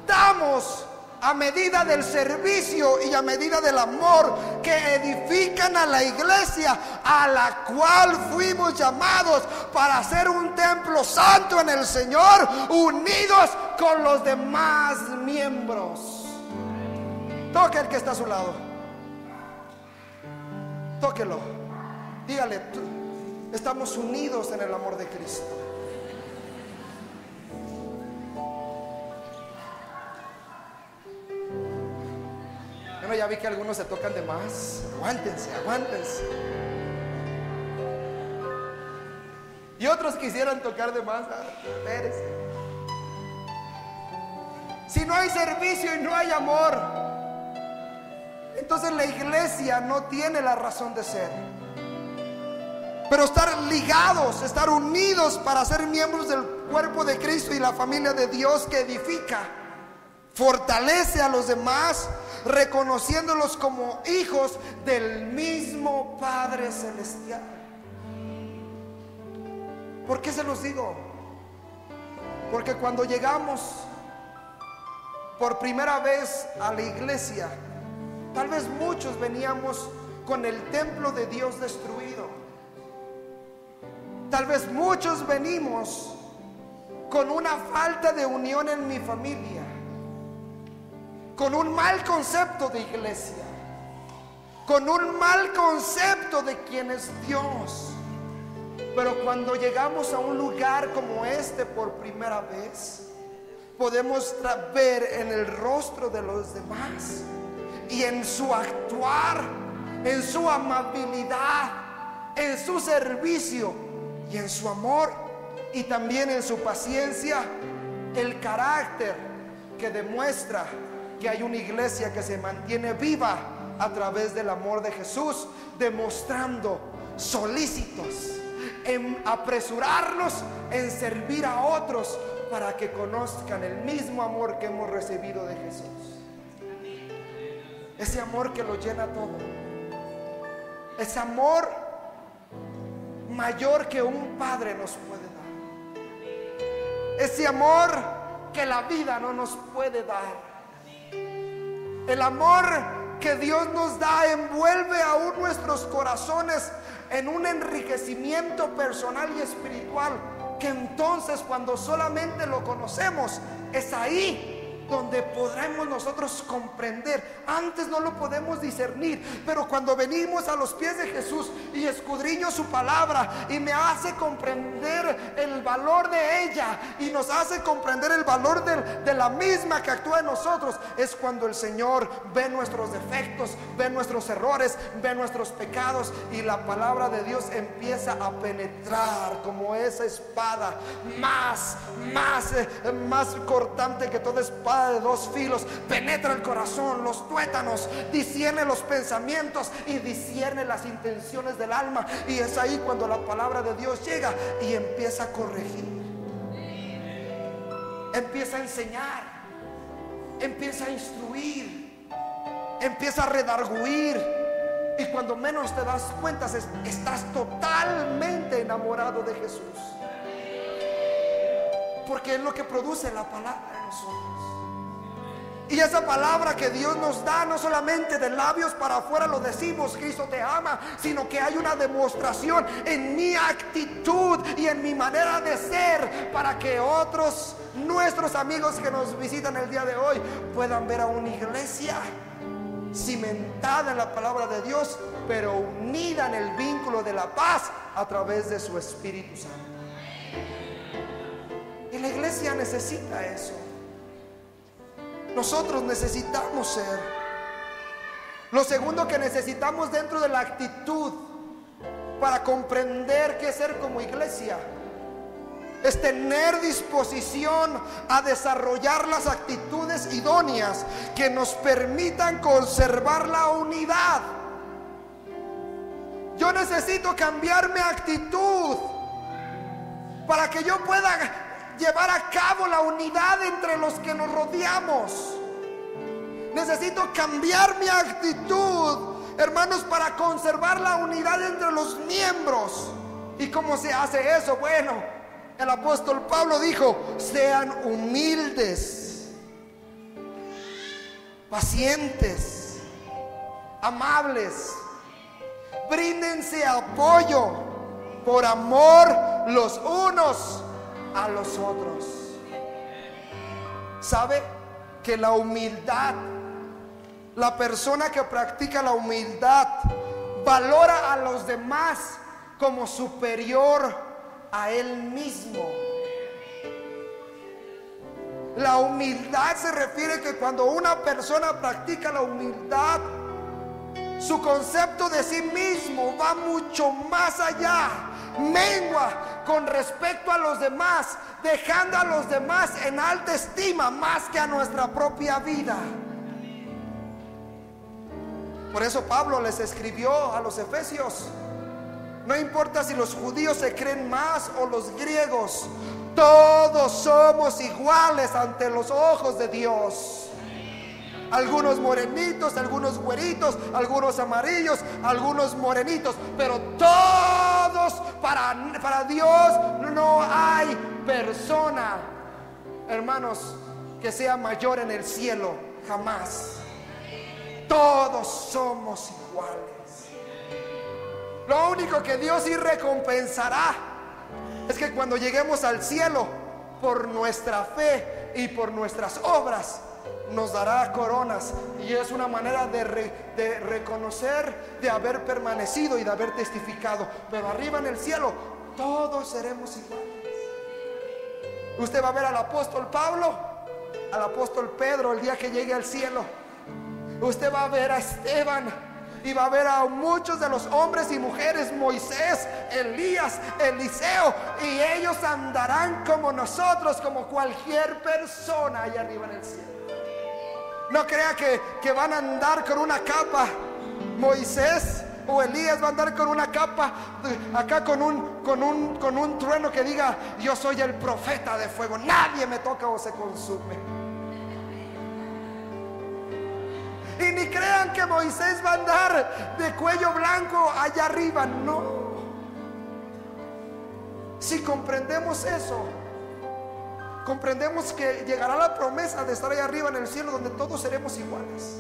Damos a medida del servicio y a medida del amor que edifican a la iglesia, a la cual fuimos llamados para ser un templo santo en el Señor, unidos con los demás miembros. Toque al que está a su lado. Tóquelo. Dígale: estamos unidos en el amor de Cristo. Bueno, ya vi que algunos se tocan de más. Aguántense, aguántense. Y otros quisieran tocar de más. Espérense. Si no hay servicio y no hay amor, entonces la iglesia no tiene la razón de ser. Pero estar ligados, estar unidos para ser miembros del cuerpo de Cristo y la familia de Dios que edifica, fortalece a los demás, reconociéndolos como hijos del mismo Padre Celestial. ¿Por qué se los digo? Porque cuando llegamos por primera vez a la iglesia, tal vez muchos veníamos con el templo de Dios destruido. Tal vez muchos venimos con una falta de unión en mi familia, con un mal concepto de iglesia, con un mal concepto de quién es Dios. Pero cuando llegamos a un lugar como este por primera vez, podemos ver en el rostro de los demás y en su actuar, en su amabilidad, en su servicio y en su amor, y también en su paciencia, el carácter que demuestra que hay una iglesia que se mantiene viva a través del amor de Jesús, demostrando solícitos en apresurarnos en servir a otros para que conozcan el mismo amor que hemos recibido de Jesús. Ese amor que lo llena todo, ese amor mayor que un padre nos puede dar, ese amor que la vida no nos puede dar. El amor que Dios nos da envuelve aún nuestros corazones en un enriquecimiento personal y espiritual, que entonces cuando solamente lo conocemos, es ahí donde podremos nosotros comprender. Antes no lo podemos discernir, pero cuando venimos a los pies de Jesús y escudriño su palabra y me hace comprender el valor de ella y nos hace comprender el valor de la misma que actúa en nosotros, es cuando el Señor ve nuestros defectos, ve nuestros errores, ve nuestros pecados, y la palabra de Dios empieza a penetrar como esa espada más cortante que toda espada de dos filos. Penetra el corazón, los tuétanos, discierne los pensamientos y discierne las intenciones del alma. Y es ahí cuando la palabra de Dios llega y empieza a corregir, empieza a enseñar, empieza a instruir, empieza a redarguir. Y cuando menos te das cuenta, estás totalmente enamorado de Jesús, porque es lo que produce la palabra en nosotros. Y esa palabra que Dios nos da, no solamente de labios para afuera lo decimos, Cristo te ama, sino que hay una demostración en mi actitud y en mi manera de ser, para que otros, nuestros amigos que nos visitan el día de hoy, puedan ver a una iglesia cimentada en la palabra de Dios, pero unida en el vínculo de la paz a través de su Espíritu Santo. Y la iglesia necesita eso. Nosotros necesitamos ser. Lo segundo que necesitamos dentro de la actitud para comprender qué es ser como iglesia es tener disposición a desarrollar las actitudes idóneas que nos permitan conservar la unidad. Yo necesito cambiar mi actitud para que yo pueda llevar a cabo la unidad entre los que nos rodeamos. Necesito cambiar mi actitud, hermanos, para conservar la unidad entre los miembros. ¿Y cómo se hace eso? Bueno, el apóstol Pablo dijo: sean humildes, pacientes, amables, bríndense apoyo por amor los unos a los otros. ¿Sabe que la humildad, la persona que practica la humildad, valora a los demás como superior a él mismo? La humildad se refiere que cuando una persona practica la humildad, su concepto de sí mismo va mucho más allá, mengua con respecto a los demás, dejando a los demás en alta estima más que a nuestra propia vida. Por eso Pablo les escribió a los efesios: no importa si los judíos se creen más o los griegos, todos somos iguales ante los ojos de Dios. Algunos morenitos, algunos güeritos, algunos amarillos, algunos morenitos, pero todos, para Dios no hay persona, hermanos, que sea mayor en el cielo, jamás. Todos somos iguales. Lo único que Dios sí recompensará es que cuando lleguemos al cielo, por nuestra fe y por nuestras obras, nos dará coronas. Y es una manera de reconocer, de haber permanecido y de haber testificado. Pero arriba en el cielo, todos seremos iguales. Usted va a ver al apóstol Pablo, al apóstol Pedro el día que llegue al cielo. Usted va a ver a Esteban y va a ver a muchos de los hombres y mujeres, Moisés, Elías, Eliseo, y ellos andarán como nosotros, como cualquier persona allá arriba en el cielo. No crea que van a andar con una capa. Moisés o Elías va a andar con una capa acá con un trueno que diga: yo soy el profeta de fuego, nadie me toca o se consume. Y ni crean que Moisés va a andar de cuello blanco allá arriba. No. Si comprendemos eso, comprendemos que llegará la promesa de estar allá arriba en el cielo, donde todos seremos iguales,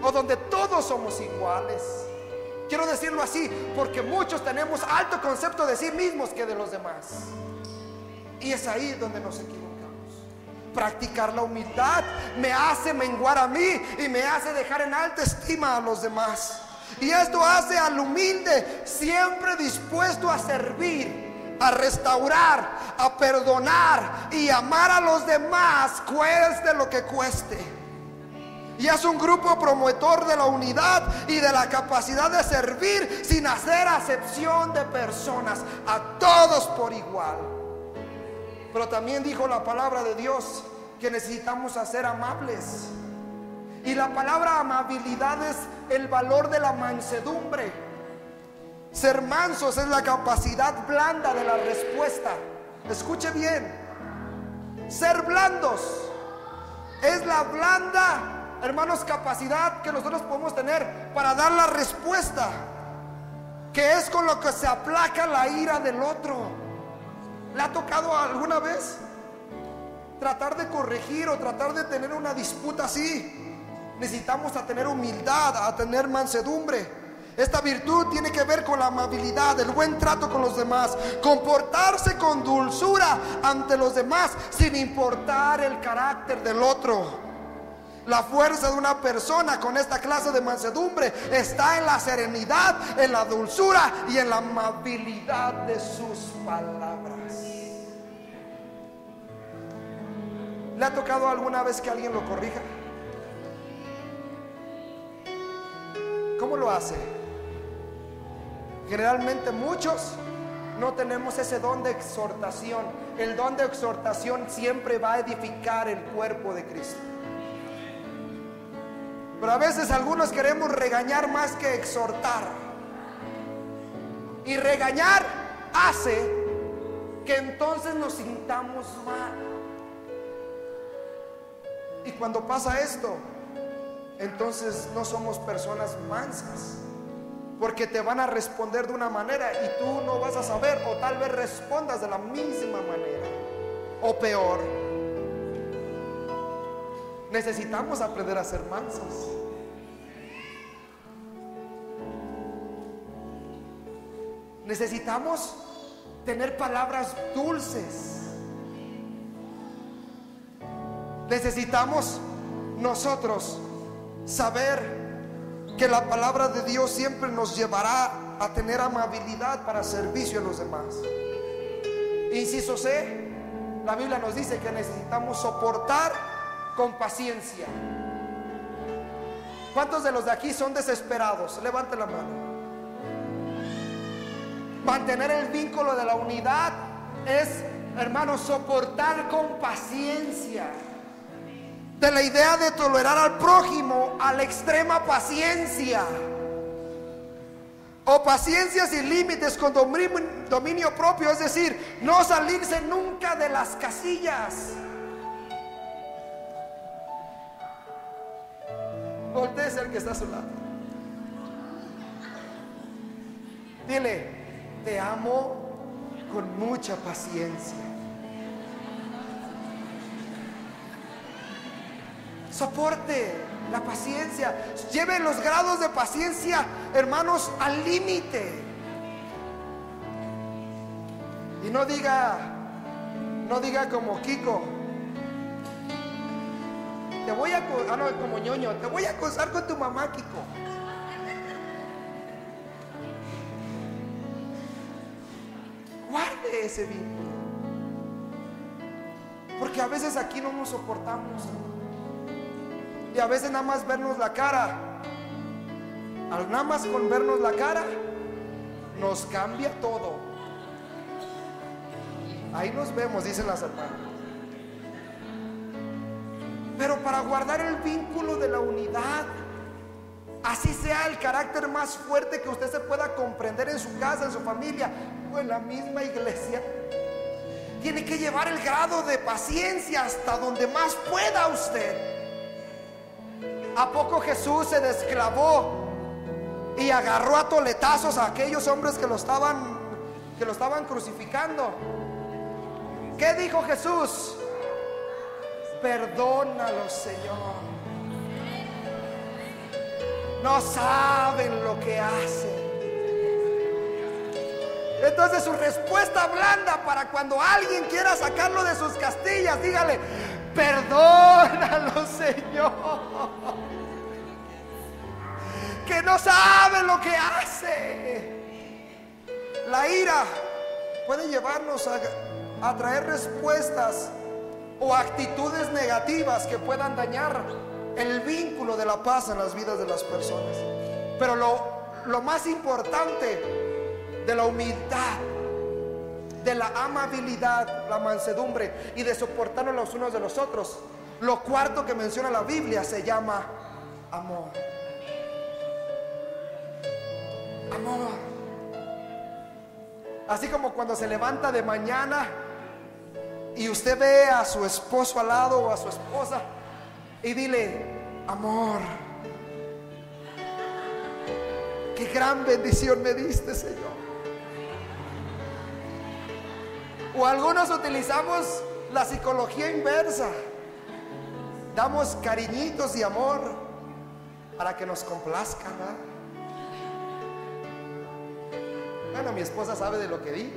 o donde todos somos iguales. Quiero decirlo así porque muchos tenemos alto concepto de sí mismos que de los demás, y es ahí donde nos equivocamos. Practicar la humildad me hace menguar a mí y me hace dejar en alta estima a los demás. Y esto hace al humilde siempre dispuesto a servir, a restaurar, a perdonar y amar a los demás, cueste lo que cueste. Y es un grupo promotor de la unidad y de la capacidad de servir sin hacer acepción de personas, a todos por igual. Pero también dijo la palabra de Dios que necesitamos ser amables. Y la palabra amabilidad es el valor de la mansedumbre. Ser mansos es la capacidad blanda de la respuesta. Escuche bien. Ser blandos es la blanda, hermanos, capacidad que nosotros podemos tener para dar la respuesta, que es con lo que se aplaca la ira del otro. ¿Le ha tocado alguna vez tratar de corregir o tratar de tener una disputa así? Necesitamos a tener humildad, a tener mansedumbre. Esta virtud tiene que ver con la amabilidad, el buen trato con los demás, comportarse con dulzura ante los demás sin importar el carácter del otro. La fuerza de una persona con esta clase de mansedumbre está en la serenidad, en la dulzura y en la amabilidad de sus palabras. ¿Le ha tocado alguna vez que alguien lo corrija? ¿Cómo lo hace? Generalmente muchos no tenemos ese don de exhortación. El don de exhortación siempre va a edificar el cuerpo de Cristo. Pero a veces algunos queremos regañar más que exhortar. Y regañar hace que entonces nos sintamos mal. Y cuando pasa esto, entonces no somos personas mansas, porque te van a responder de una manera y tú no vas a saber, o tal vez respondas de la misma manera o peor. Necesitamos aprender a ser mansos. Necesitamos tener palabras dulces. Necesitamos nosotros saber que la palabra de Dios siempre nos llevará a tener amabilidad para servicio a los demás. Inciso C, La Biblia nos dice que necesitamos soportar con paciencia. ¿Cuántos de los de aquí son desesperados? Levante la mano. Mantener el vínculo de la unidad es, hermanos, soportar con paciencia. De la idea de tolerar al prójimo a la extrema paciencia, o paciencia sin límites con dominio propio, es decir, no salirse nunca de las casillas. Voltéese al que está a su lado. Dile: te amo con mucha paciencia. Soporte la paciencia. Lleve los grados de paciencia, hermanos, al límite. Y no diga como Kiko: te voy a como ñoño, te voy a acosar con tu mamá, Kiko. Guarde ese vínculo, porque a veces aquí no nos soportamos. Y a veces nada más vernos la cara, nada más con vernos la cara, nos cambia todo. Ahí nos vemos, dicen las hermanas. Pero para guardar el vínculo de la unidad, así sea el carácter más fuerte que usted se pueda comprender en su casa, en su familia o en la misma iglesia, tiene que llevar el grado de paciencia hasta donde más pueda usted. ¿A poco Jesús se desclavó y agarró a toletazos a aquellos hombres que lo estaban crucificando? ¿Qué dijo Jesús? Perdónalos, Señor. No saben lo que hacen. Entonces su respuesta blanda para cuando alguien quiera sacarlo de sus castillas, dígale: perdónalo, Señor, que no sabe lo que hace. La ira puede llevarnos a traer respuestas o actitudes negativas que puedan dañar el vínculo de la paz en las vidas de las personas. Pero lo más importante de la humildad, de la amabilidad, la mansedumbre y de soportarnos los unos de los otros, lo cuarto que menciona la Biblia se llama amor. Amor. Así como cuando se levanta de mañana y usted ve a su esposo al lado o a su esposa y dile: amor, qué gran bendición me diste, Señor. O algunos utilizamos la psicología inversa, damos cariñitos y amor para que nos complazca, ¿verdad? Bueno, mi esposa sabe de lo que digo.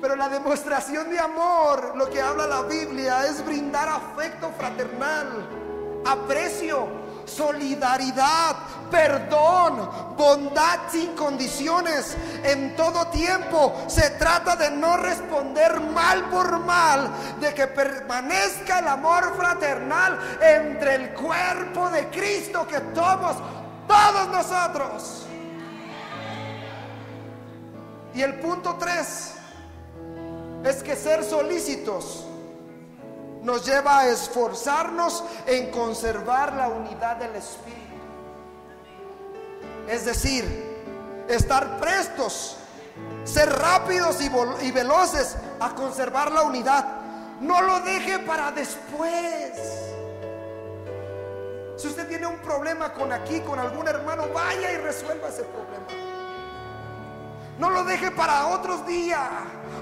Pero la demostración de amor, lo que habla la Biblia, es brindar afecto fraternal, aprecio, solidaridad, perdón, bondad sin condiciones en todo tiempo. Se trata de no responder mal por mal, de que permanezca el amor fraternal entre el cuerpo de Cristo que somos todos nosotros. Y el punto 3 es que ser solícitos nos lleva a esforzarnos en conservar la unidad del Espíritu. Es decir, estar prestos, ser rápidos y veloces a conservar la unidad. No lo deje para después. Si usted tiene un problema con algún hermano, vaya y resuelva ese problema. No lo deje para otros días.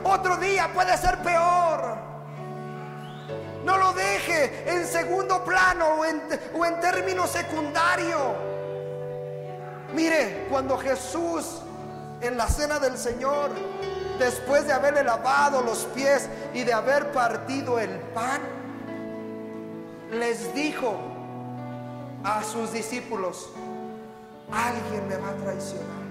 Otro día puede ser peor. No lo deje en segundo plano o en término secundario. Mire, cuando Jesús en la cena del Señor, después de haberle lavado los pies y de haber partido el pan, les dijo a sus discípulos: alguien me va a traicionar.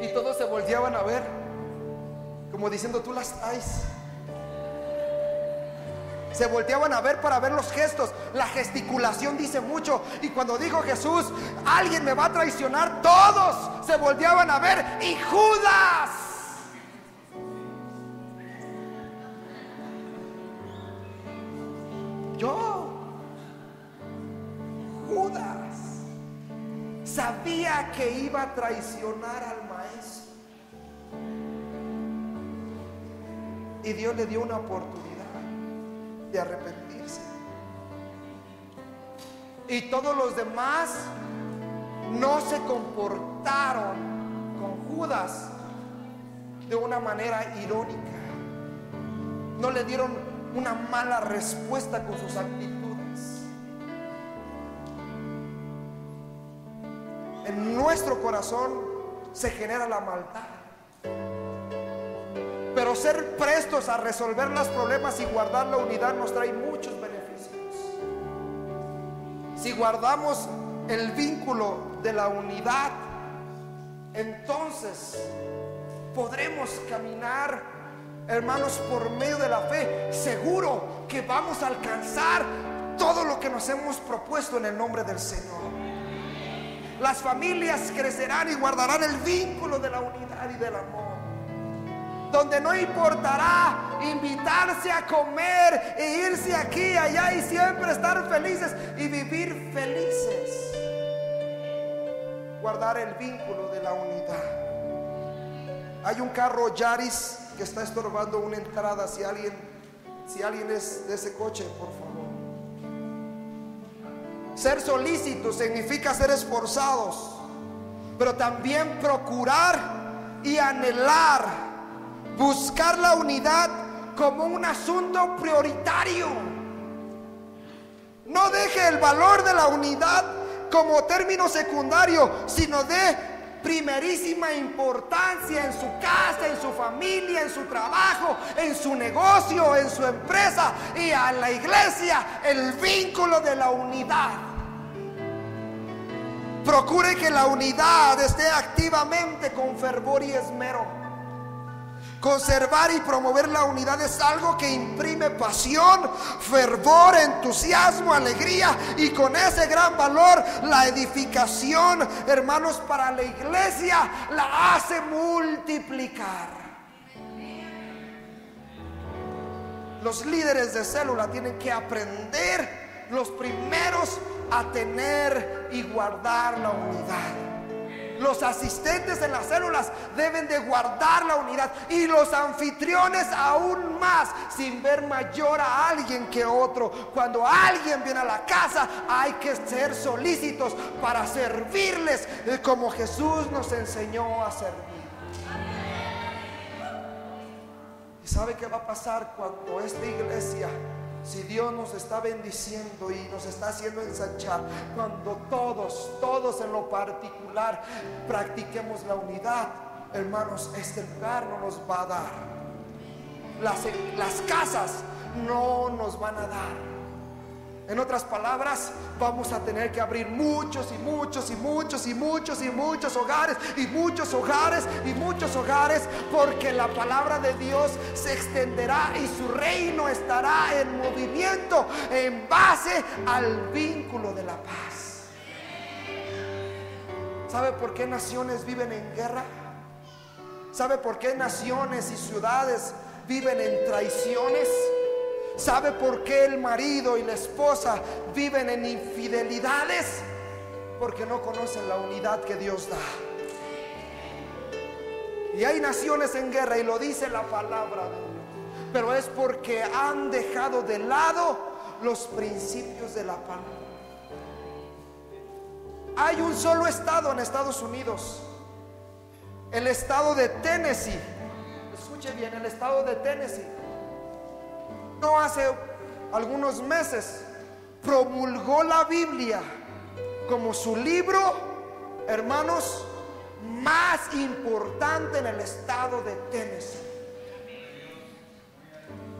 Y todos se volteaban a ver, como diciendo, tú las traes. Se volteaban a ver para ver los gestos. La gesticulación dice mucho. Y cuando dijo Jesús, alguien me va a traicionar, todos se volteaban a ver. Y Judas, Judas sabía que iba a traicionar al maestro. Y Dios le dio una oportunidad de arrepentirse. Y todos los demás no se comportaron con Judas de una manera irónica. No le dieron una mala respuesta con sus actitudes. En nuestro corazón se genera la maldad. Pero ser prestos a resolver los problemas y guardar la unidad nos trae muchos beneficios. Si guardamos el vínculo de la unidad, entonces podremos caminar, hermanos, por medio de la fe, seguro que vamos a alcanzar todo lo que nos hemos propuesto en el nombre del Señor. Las familias crecerán y guardarán el vínculo de la unidad y del amor, donde no importará invitarse a comer e irse aquí y allá y siempre estar felices y vivir felices. Guardar el vínculo de la unidad. Hay un carro Yaris que está estorbando una entrada. Si alguien es de ese coche, por favor. Ser solícitos significa ser esforzados, pero también procurar y anhelar, buscar la unidad como un asunto prioritario. No deje el valor de la unidad como término secundario, sino de primerísima importancia en su casa, en su familia, en su trabajo, en su negocio, en su empresa y a la iglesia. El vínculo de la unidad. Procure que la unidad esté activamente con fervor y esmero. Conservar y promover la unidad es algo que imprime pasión, fervor, entusiasmo, alegría, y con ese gran valor la edificación, hermanos, para la iglesia la hace multiplicar. Los líderes de célula tienen que aprender los primeros a tener y guardar la unidad. Los asistentes en las células deben de guardar la unidad, y los anfitriones aún más, sin ver mayor a alguien que otro. Cuando alguien viene a la casa, hay que ser solícitos para servirles como Jesús nos enseñó a servir. ¿Y sabe qué va a pasar cuando esta iglesia, si Dios nos está bendiciendo y nos está haciendo ensanchar, cuando todos en lo particular practiquemos la unidad, hermanos, este lugar no nos va a dar, las casas no nos van a dar. En otras palabras, vamos a tener que abrir muchos hogares, porque la palabra de Dios se extenderá y su reino estará en movimiento en base al vínculo de la paz. ¿Sabe por qué naciones viven en guerra? ¿Sabe por qué naciones y ciudades viven en traiciones? ¿Sabe por qué el marido y la esposa viven en infidelidades? Porque no conocen la unidad que Dios da. Y hay naciones en guerra, y lo dice la palabra de Dios, pero es porque han dejado de lado los principios de la palabra. Hay un solo estado en Estados Unidos, el estado de Tennessee. Escuche bien, el estado de Tennessee, no hace algunos meses, promulgó la Biblia como su libro, hermanos, más importante en el estado de Tennessee.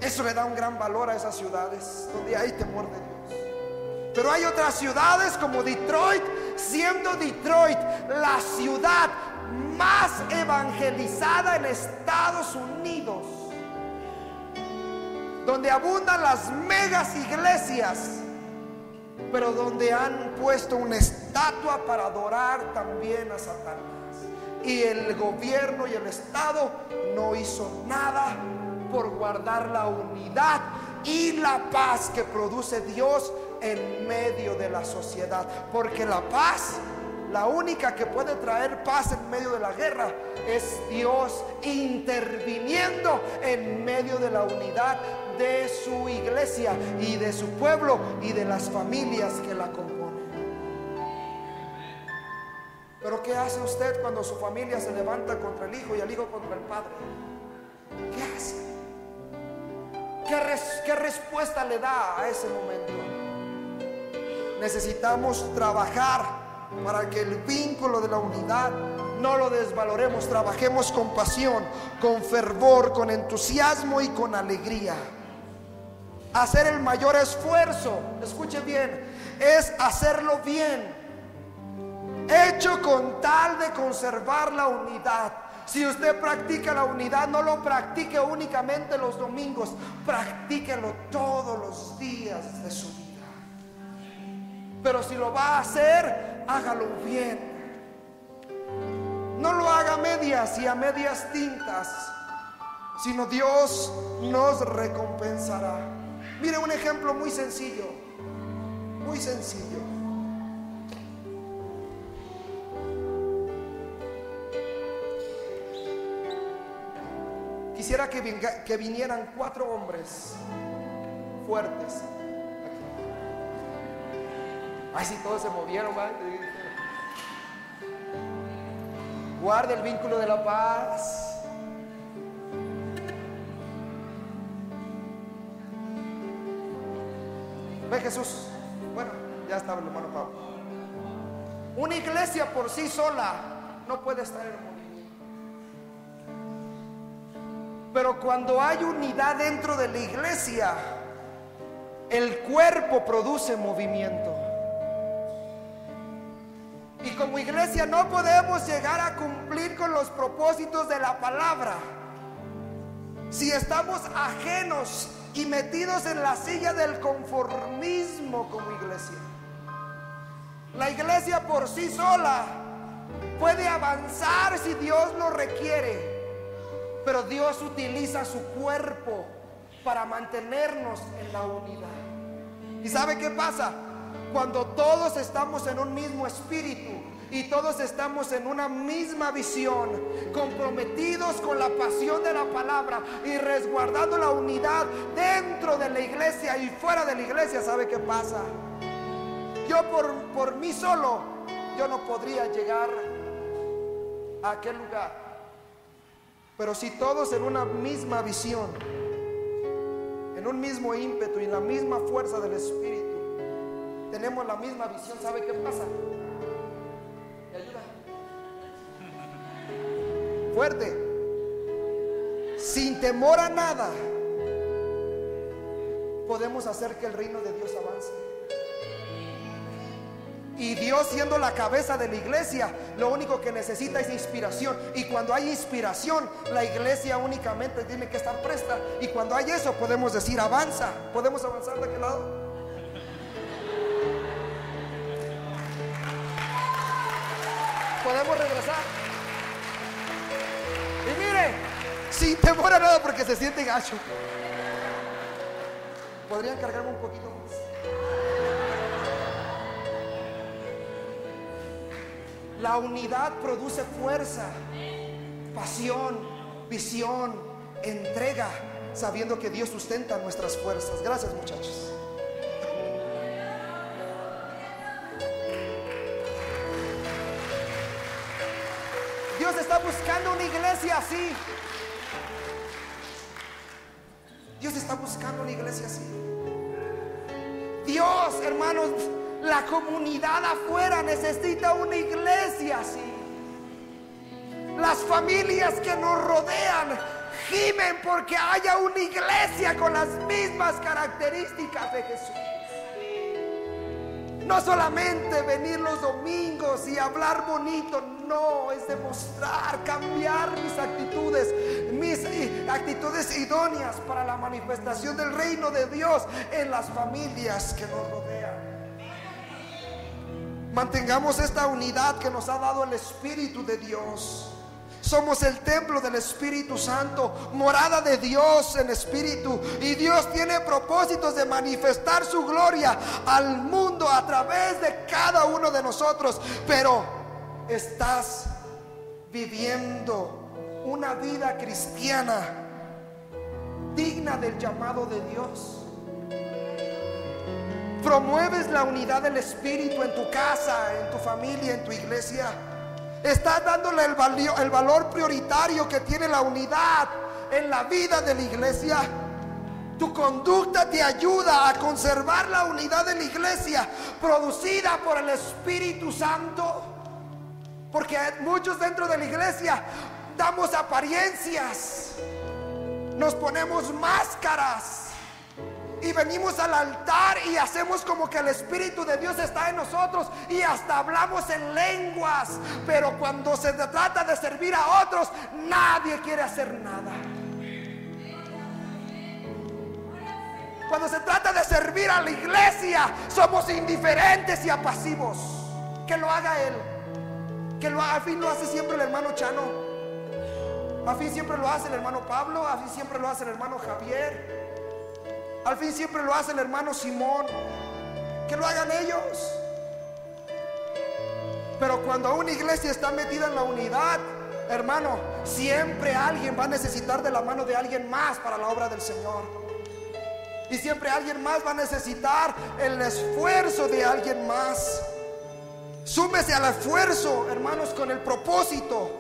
Eso le da un gran valor a esas ciudades donde hay temor de Dios. Pero hay otras ciudades como Detroit, siendo Detroit la ciudad más evangelizada en Estados Unidos, donde abundan las megas iglesias, pero donde han puesto una estatua para adorar también a Satanás. Y el gobierno y el Estado no hizo nada por guardar la unidad y la paz que produce Dios en medio de la sociedad. Porque la paz, la única que puede traer paz en medio de la guerra, es Dios interviniendo en medio de la unidad de su iglesia y de su pueblo y de las familias que la componen. Pero ¿qué hace usted cuando su familia se levanta contra el hijo y el hijo contra el padre? ¿Qué hace? ¿Qué respuesta le da a ese momento? Necesitamos trabajar para que el vínculo de la unidad no lo desvaloremos. Trabajemos con pasión, con fervor, con entusiasmo y con alegría. Hacer el mayor esfuerzo, escuche bien, es hacerlo bien, hecho con tal de conservar la unidad. Si usted practica la unidad, no lo practique únicamente los domingos, practíquelo todos los días de su vida. Pero si lo va a hacer, hágalo bien. No lo haga a medias y a medias tintas, sino Dios nos recompensará. Mire un ejemplo muy sencillo, muy sencillo. Quisiera que vinieran 4 hombres fuertes. Ay, si todos se movieron, ¿vale? Guarda el vínculo de la paz. Ve, Jesús. Bueno, ya estaba el hermano Pablo. Una iglesia por sí sola no puede estar en movimiento. Pero cuando hay unidad dentro de la iglesia, el cuerpo produce movimiento. Y como iglesia no podemos llegar a cumplir con los propósitos de la palabra si estamos ajenos y metidos en la silla del conformismo como iglesia. La iglesia por sí sola puede avanzar si Dios lo requiere, pero Dios utiliza su cuerpo para mantenernos en la unidad. ¿Y sabe qué pasa? Cuando todos estamos en un mismo espíritu y todos estamos en una misma visión, comprometidos con la pasión de la palabra y resguardando la unidad dentro de la iglesia y fuera de la iglesia, ¿sabe qué pasa? Yo por mí solo, yo no podría llegar a aquel lugar. Pero si todos en una misma visión, en un mismo ímpetu y en la misma fuerza del Espíritu, tenemos la misma visión, ¿sabe qué pasa? ¿Me ayuda? Fuerte. Sin temor a nada, podemos hacer que el reino de Dios avance. Y Dios, siendo la cabeza de la iglesia, lo único que necesita es inspiración. Y cuando hay inspiración, la iglesia únicamente tiene que estar presta. Y cuando hay eso, podemos decir avanza. ¿Podemos avanzar de aquel lado? Podemos regresar. Y mire, sin temor a nada, porque se siente gacho. ¿Podrían cargarme un poquito más? La unidad produce fuerza, pasión, visión, entrega, sabiendo que Dios sustenta nuestras fuerzas. Gracias, muchachos. Dios está buscando una iglesia así. Dios está buscando una iglesia así. Dios, hermanos, la comunidad afuera necesita una iglesia así. Las familias que nos rodean gimen porque haya una iglesia con las mismas características de Jesús. No solamente venir los domingos y hablar bonito, no, es demostrar, cambiar mis actitudes idóneas para la manifestación del reino de Dios en las familias que nos rodean. Mantengamos esta unidad que nos ha dado el Espíritu de Dios. Somos el templo del Espíritu Santo, morada de Dios en espíritu, y Dios tiene propósitos de manifestar su gloria al mundo a través de cada uno de nosotros. Pero estás viviendo una vida cristiana digna del llamado de Dios. Promueves la unidad del Espíritu en tu casa, en tu familia, en tu iglesia. Estás dándole el valor prioritario que tiene la unidad en la vida de la iglesia. Tu conducta te ayuda a conservar la unidad de la iglesia producida por el Espíritu Santo. Porque muchos dentro de la iglesia damos apariencias, nos ponemos máscaras y venimos al altar y hacemos como que el Espíritu de Dios está en nosotros y hasta hablamos en lenguas. Pero cuando se trata de servir a otros, nadie quiere hacer nada. Cuando se trata de servir a la iglesia, somos indiferentes y apasivos. Que lo haga él, que lo haga. Al fin lo hace siempre el hermano Chano, al fin siempre lo hace el hermano Pablo, al fin siempre lo hace el hermano Javier, al fin siempre lo hace el hermano Simón. Que lo hagan ellos. Pero cuando una iglesia está metida en la unidad, hermano, siempre alguien va a necesitar de la mano de alguien más para la obra del Señor. Y siempre alguien más va a necesitar el esfuerzo de alguien más. Súmese al esfuerzo, hermanos, con el propósito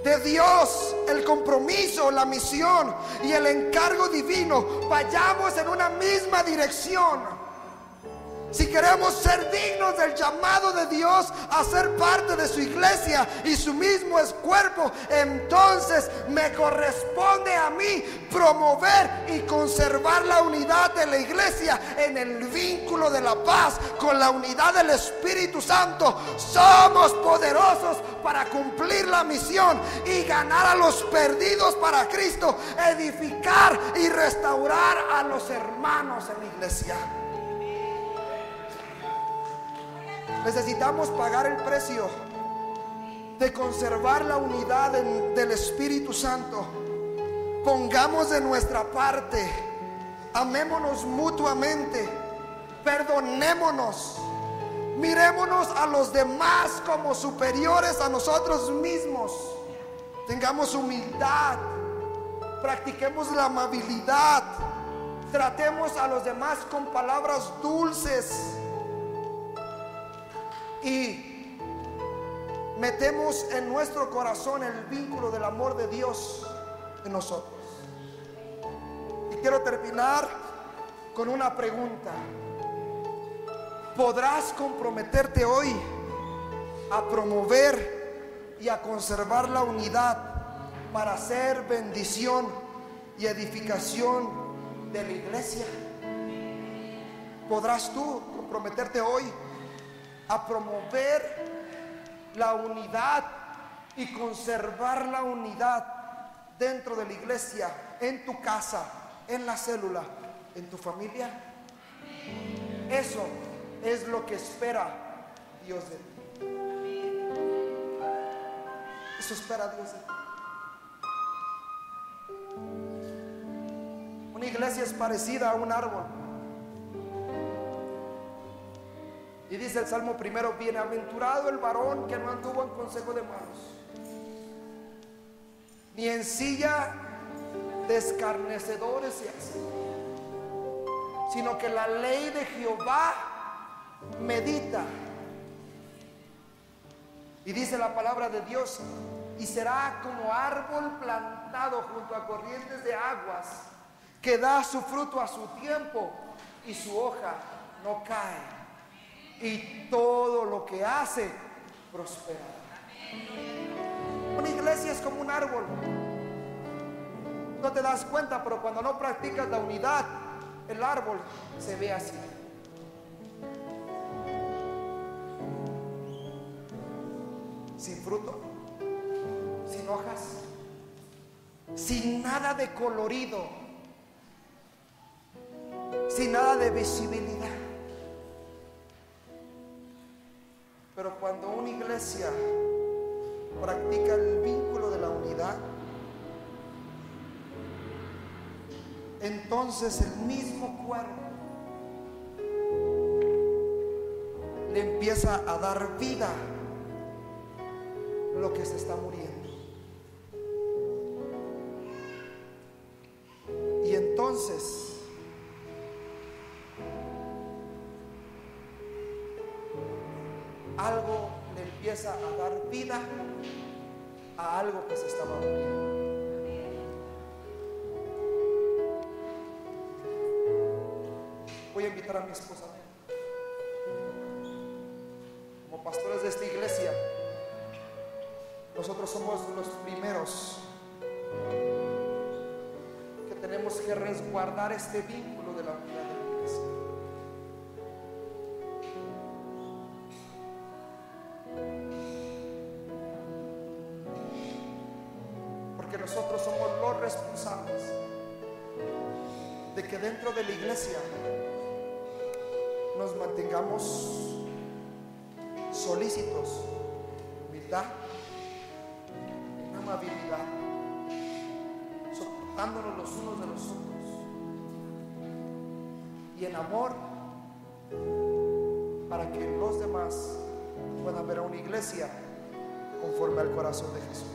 de Dios, el compromiso, la misión y el encargo divino. Vayamos en una misma dirección. Si queremos ser dignos del llamado de Dios a ser parte de su iglesia y su mismo es cuerpo, entonces me corresponde a mí promover y conservar la unidad de la iglesia en el vínculo de la paz con la unidad del Espíritu Santo. Somos poderosos para cumplir la misión y ganar a los perdidos para Cristo, edificar y restaurar a los hermanos en la iglesia. Necesitamos pagar el precio de conservar la unidad del Espíritu Santo. Pongamos de nuestra parte, amémonos mutuamente, perdonémonos, mirémonos a los demás como superiores a nosotros mismos. Tengamos humildad, practiquemos la amabilidad, tratemos a los demás con palabras dulces y metemos en nuestro corazón el vínculo del amor de Dios en nosotros. Y quiero terminar con una pregunta. ¿Podrás comprometerte hoy a promover y a conservar la unidad para ser bendición y edificación de la iglesia? ¿Podrás tú comprometerte hoy a promover la unidad y conservar la unidad dentro de la iglesia, en tu casa, en la célula, en tu familia? Eso es lo que espera Dios de ti. Eso espera Dios de ti. Una iglesia es parecida a un árbol. Y dice el Salmo primero: bienaventurado el varón que no anduvo en consejo de malos, ni en silla de escarnecedores se hace, sino que la ley de Jehová medita. Y dice la palabra de Dios: y será como árbol plantado junto a corrientes de aguas, que da su fruto a su tiempo y su hoja no cae, y todo lo que hace prosperará. Una iglesia es como un árbol. No te das cuenta, pero cuando no practicas la unidad, el árbol se ve así. fruto, sin hojas, sin nada de colorido, sin nada de visibilidad. Pero cuando una iglesia practica el vínculo de la unidad, entonces el mismo cuerpo le empieza a dar vida lo que se está muriendo. Y entonces algo le empieza a dar vida a algo que se estaba muriendo. Voy a invitar a mi esposa. Como pastores de esta iglesia, nosotros somos los primeros que tenemos que resguardar este vínculo de la unidad de la iglesia. Porque nosotros somos los responsables de que dentro de la iglesia nos mantengamos solícitos, humildad, en amabilidad, soportándonos los unos de los otros y en amor, para que los demás puedan ver a una iglesia conforme al corazón de Jesús.